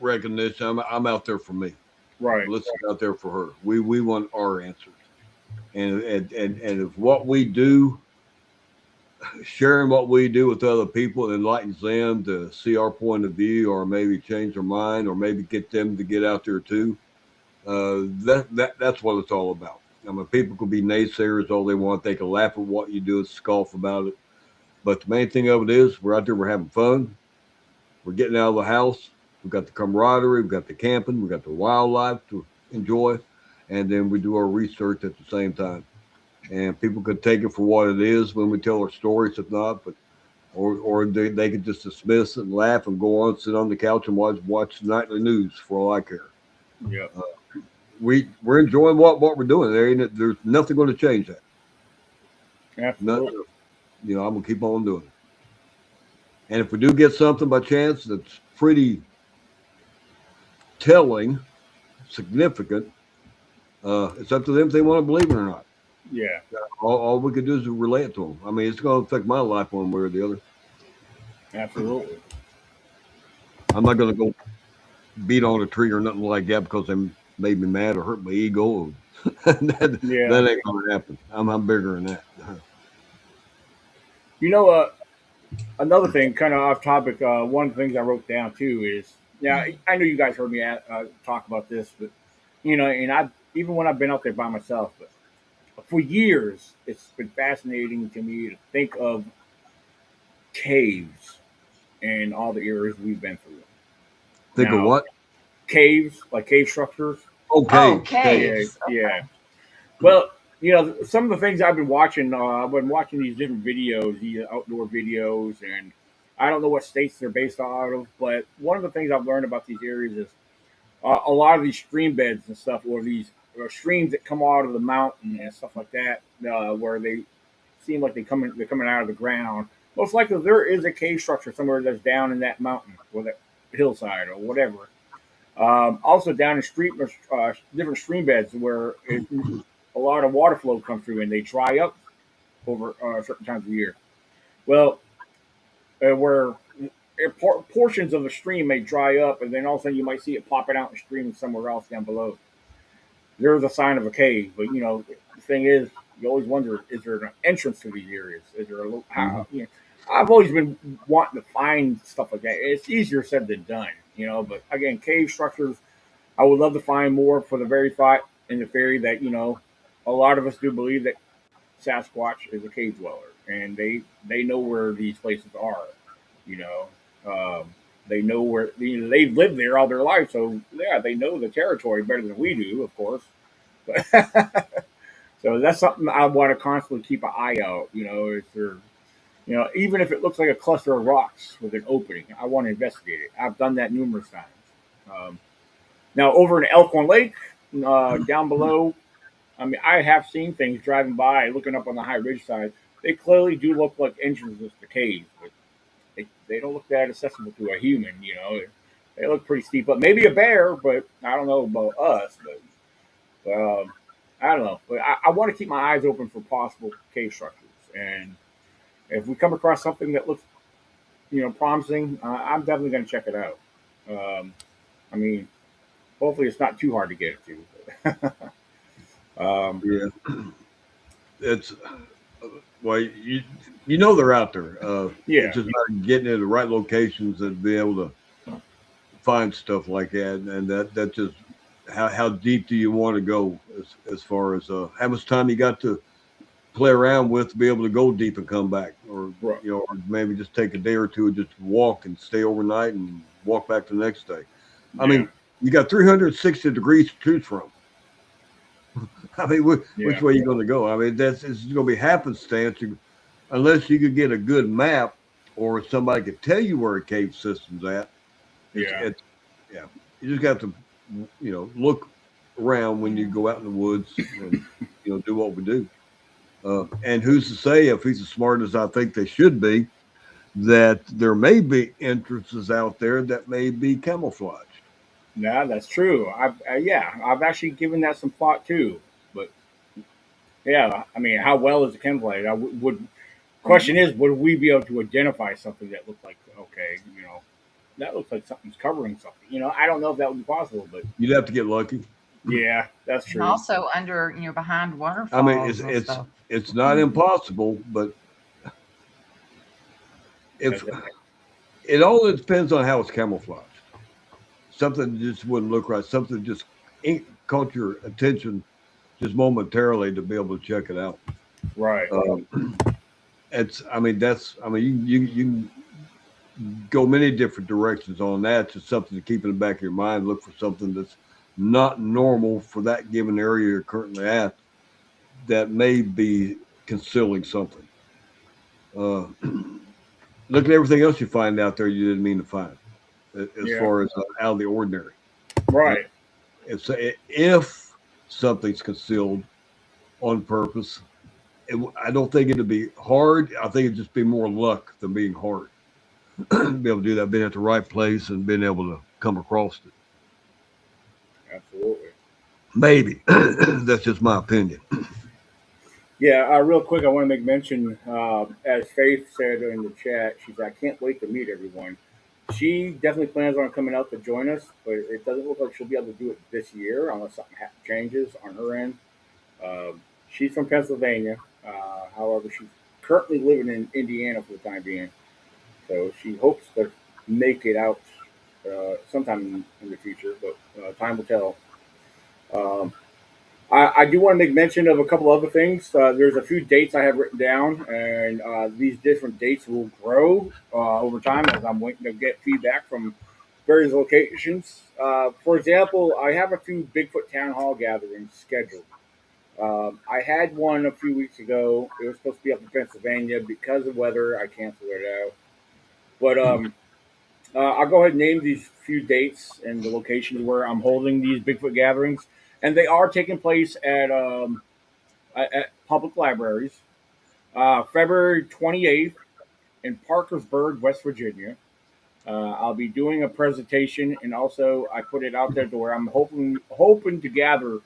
recognition. I'm out there for me. right, Melissa's out there for her. We want our answers, and if what we do, sharing what we do with other people, enlightens them to see our point of view, or maybe change their mind, or maybe get them to get out there too. That's what it's all about. I mean, people could be naysayers all they want. They can laugh at what you do and scoff about it. But the main thing of it is, we're out there, we're having fun, we're getting out of the house, we've got the camaraderie, we've got the camping, we've got the wildlife to enjoy, and then we do our research at the same time. And people could take it for what it is when we tell our stories, if not, but or they could just dismiss it and laugh and go on, sit on the couch and watch the nightly news for all I care. yeah, Uh, we're enjoying what we're doing. There's nothing going to change that. absolutely, Nothing. I'm gonna keep on doing it. And if we do get something by chance that's pretty telling, significant, it's up to them if they want to believe it or not. yeah, All we could do is relay it to them. I mean, it's going to affect my life one way or the other. absolutely, I'm not going to go beat on a tree or nothing like that because they made me mad or hurt my ego. yeah. That ain't going to happen. I'm bigger than that. You know, another thing, kind of off topic. One of the things I wrote down too is, yeah, I know you guys heard me talk about this, but and I even when I've been out there by myself, but for years it's been fascinating to me to think of caves and all the areas we've been through. Think of Now, what? caves, like cave structures. Okay. Oh, Okay. Yeah, caves. yeah. Okay. Well, some of the things I've been watching, I've been watching these different videos, these outdoor videos, and I don't know what states they're based out of, but one of the things I've learned about these areas is a lot of these stream beds and stuff, or these streams that come out of the mountain and stuff like that, where they seem like they're coming out of the ground. Most likely, there is a cave structure somewhere that's down in that mountain or that hillside or whatever. Also, down in different stream beds where a lot of water flow comes through and they dry up over certain times of the year. Well, where portions of the stream may dry up, and then all of a sudden you might see it popping out in the stream somewhere else down below. There's a sign of a cave, but the thing is, you always wonder: is there an entrance to these areas? Is there a little? Mhm. I've always been wanting to find stuff like that. It's easier said than done, But again, cave structures, I would love to find more for the very thought and the theory that a lot of us do believe that Sasquatch is a cave dweller, and they know where these places are. You know, they know where they've lived there all their life, so yeah, they know the territory better than we do, of course. So that's something I want to constantly keep an eye out. Is there, even if it looks like a cluster of rocks with an opening, I want to investigate it. I've done that numerous times. Um, Now over in Elkhorn Lake, down below, I mean, I have seen things driving by, looking up on the high ridge side. They clearly do look like entrances to caves, but they don't look that accessible to a human. They look pretty steep, but maybe a bear. But I don't know about us. But I don't know. But I want to keep my eyes open for possible cave structures, and if we come across something that looks, promising, I'm definitely going to check it out. I mean, hopefully it's not too hard to get to. Yeah, it's well, you know they're out there. Yeah, It's just about getting in the right locations and be able to find stuff like that, and that just how deep do you want to go as far as how much time you got to play around with to be able to go deep and come back, or right. or maybe just take a day or two and just walk and stay overnight and walk back the next day. I Yeah, mean, you got 360 degrees to choose from. I mean, which yeah, way you going to go? I mean, it's going to be happenstance unless you could get a good map or somebody could tell you where a cave system's at. yeah, It's yeah. You just got to look around when you go out in the woods and do what we do. And who's to say if he's as smart as I think they should be that there may be entrances out there that may be camouflaged. yeah. That's true. I've actually given that some thought too. But yeah, I mean, how well is it camouflaged? Would question is, would we be able to identify something that looked like okay, that looks like something's covering something? I don't know if that would be possible, but You'd have to get lucky. yeah, that's And true. also under, behind I mean, waterfalls and stuff. it's not impossible, but if That's it all depends on how it's camouflaged. Something just wouldn't look right. Something just caught your attention just momentarily to be able to check it out. right. It's I mean that's I mean you can go many different directions on that. Just something to keep in the back of your mind. Look for something that's not normal for that given area you're currently at that may be concealing something. Uh, Look at everything else you find out there you didn't mean to find, as Yeah, far as out of the ordinary. Uh, right. if something's concealed on purpose, I don't think it'd be hard. I think it'd just be more luck than being hard. Be able to do that, being at the right place and being able to come across it. Absolutely. Maybe that's just my opinion. Yeah, real quick, I want to make mention, as Faith said in the chat, she's I can't wait to meet everyone. She definitely plans on coming out to join us, but it doesn't look like she'll be able to do it this year unless something changes on her end. She's from Pennsylvania. However, she's currently living in Indiana for the time being. So she hopes to make it out sometime in the future, but time will tell. Um, I do want to make mention of a couple other things. There's a few dates I have written down, and these different dates will grow over time as I'm waiting to get feedback from various locations. For example, I have a few Bigfoot town hall gatherings scheduled. I had one a few weeks ago. It was supposed to be up in Pennsylvania because of weather. I canceled it out. But I'll go ahead and name these few dates and the locations where I'm holding these Bigfoot gatherings, and they are taking place at public libraries. February 28th in Parkersburg, West Virginia. I'll be doing a presentation, and also I put it out there to where I'm hoping to gather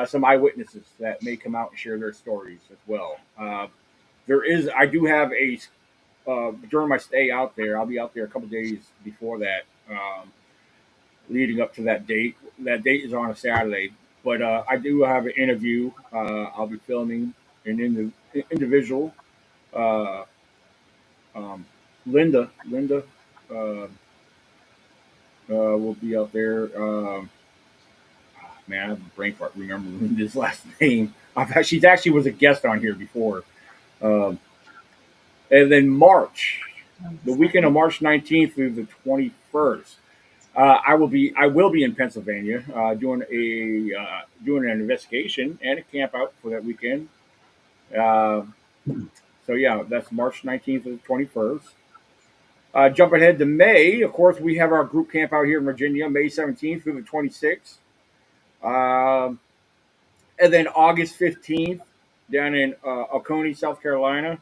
some eyewitnesses that may come out and share their stories as well. I do have a during my stay out there. I'll be out there a couple days before that, leading up to that date. That date is on a Saturday, but I do have an interview. I'll be filming individual. Uh, Linda, uh, will be out there. Man, I have a brain fart remembering his last name. She's actually was a guest on here before. Um, and then March, the weekend of March 19th through the 21st. I will be in Pennsylvania doing an investigation and a camp out for that weekend. Uh, so yeah, that's March 19th to the 21st. Jump ahead to May. Of course, we have our group camp out here in Virginia, May 17th through the 26th. Um, and then August 15th down in Oconee, South Carolina,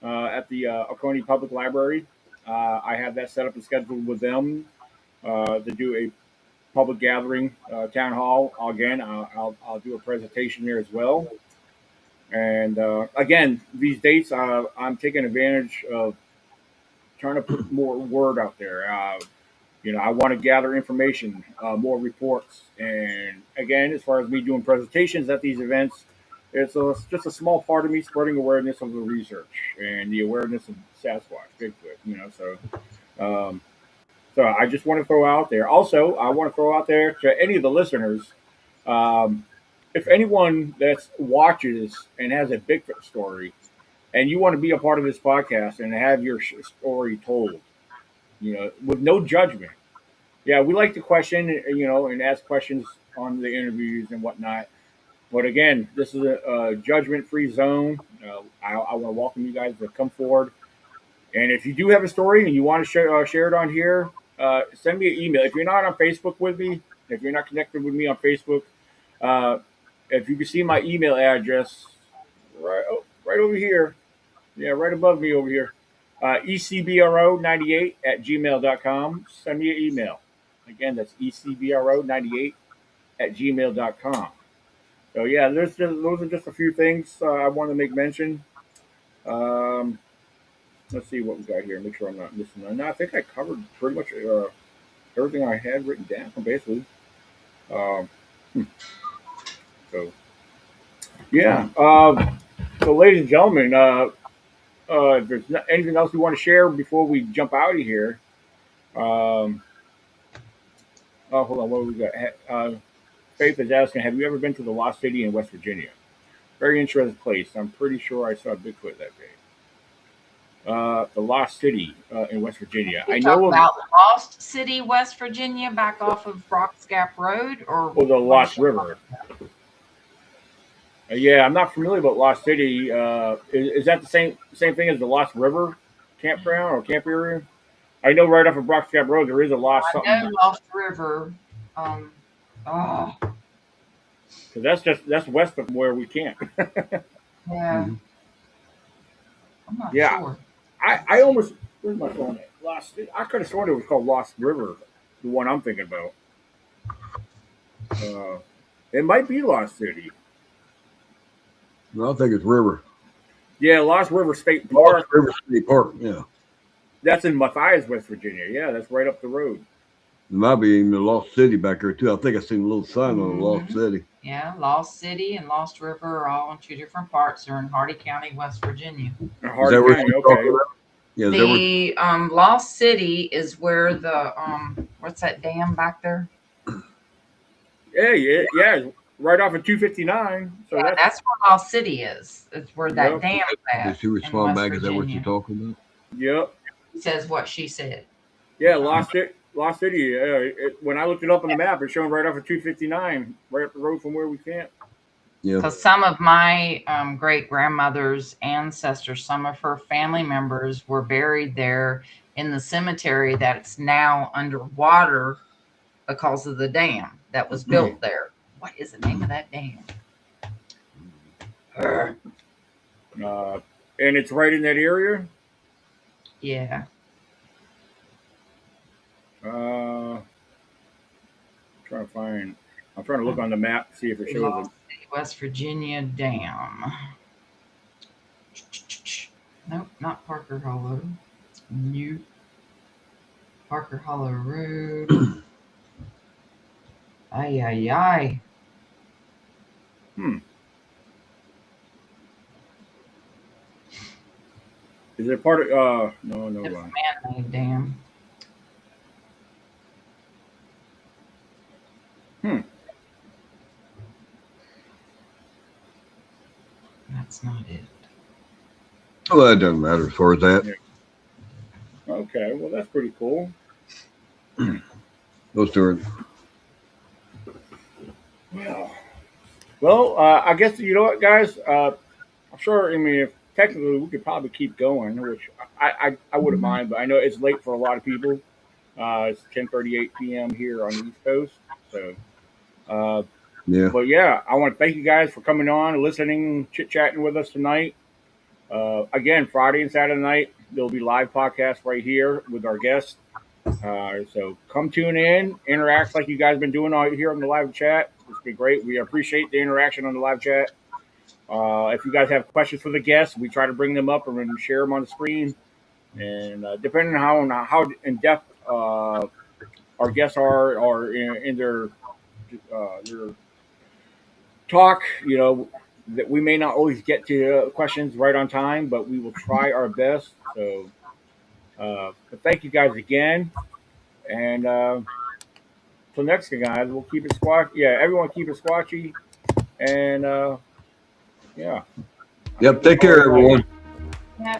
at the Oconee Public Library. I have that set up and scheduled with them to do a public gathering, town hall. Again, I'll do a presentation there as well. And again, these dates, I'm taking advantage of trying to put more word out there. I want to gather information, more reports, and again, as far as me doing presentations at these events, just a small part of me spreading awareness of the research and the awareness of Sasquatch, Bigfoot. Um, so I just want to throw out there. Also, I want to throw out there to any of the listeners, um, if anyone that watches and has a Bigfoot story, and you want to be a part of this podcast and have your story told, with no judgment. Yeah, we like to question, and ask questions on the interviews and whatnot. But again, this is a judgment-free zone. I want to welcome you guys to come forward. And if you do have a story and you want to share it on here, send me an email. If you're not on Facebook with me, if you're not connected with me on Facebook, uh, if you can see my email address right over here, yeah, right above me over here, ecbro98 at gmail.com. Send me an email. Again, that's ecbro98 at gmail.com. So, yeah, those are just a few things I want to make mention. Um, let's see what we got here. Make sure I'm not missing none. No, I think I covered pretty much everything I had written down, basically. Um, hmm. So, yeah. So, ladies and gentlemen, if there's anything else you want to share before we jump out of here, um, oh, hold on. What do we got? Faith is asking, have you ever been to the Lost City in West Virginia? Very interesting place. I'm pretty sure I saw Bigfoot that day. The Lost City in West Virginia. You I talk know of about Lost City, West Virginia, back off of Brock's Gap Road, or the Lost River. Yeah, I'm not familiar with Lost City. Is that the same thing as the Lost River campground or camp area? I know right off of Brock's Gap Road there is a Lost I something. know Lost River. Oh, Because that's west of where we camp. yeah. Mm-hmm. I'm not Yeah, sure. I almost, where's my phone at? Lost. I could have sworn it was called Lost River, the one I'm thinking about. It might be Lost City. No, I think it's River. Yeah, Lost River State Lost Park. River State Park. Yeah, That's in Matthias, West Virginia. Yeah, that's right up the road. there might be even the Lost City back there too. I think I seen a little sign on the Lost City. Yeah, Lost City and Lost River are all in two different parts. They're in Hardy County, West Virginia. Is that where she's talking about? Yeah, is that where? The Lost City is where the what's that dam back there? Yeah. Right off of 259. So Yeah, that's where Lost City is. It's where that Yep. dam's at. Did she in respond West back? Is that what Virginia. you're talking about? Yep. Says what she said. Yeah, Lost City. When I looked it up on the map, it's showing right off of 259, right up the road from where we camp. Yeah. Because some of my great grandmother's ancestors, some of her family members were buried there in the cemetery that's now underwater because of the dam that was built there. What is the name of that dam? And it's right in that area. Yeah. I'm trying to look on the map to see if it shows Lost it. City, West Virginia Dam. Nope, not Parker Hollow. It's new. Parker Hollow Road. Ay, ay, ay. Is it part of? No. It's a man-made dam. That's not it. Well, that doesn't matter as far as that. Okay, well that's pretty cool. Those two are. Well, I guess you know what, guys. I'm sure. I mean, if technically we could probably keep going, which I wouldn't mind, but I know it's late for a lot of people. It's 10:38 p.m. here on the East Coast. So, uh, Yeah. but yeah, I want to thank you guys for coming on, listening, chit chatting with us tonight. Again, Friday and Saturday night there'll be live podcasts right here with our guests. So come tune in, interact like you guys been doing out here on the live chat. It's been great. We appreciate the interaction on the live chat. If you guys have questions for the guests, we try to bring them up and share them on the screen. And depending on how in depth our guests are or in their talk, that we may not always get to questions right on time, but we will try our best. So, but thank you guys again. And till next time, guys, we'll keep it squatch. Yeah, everyone keep it squatchy. And yeah. Yep. Take care, everyone. Yeah.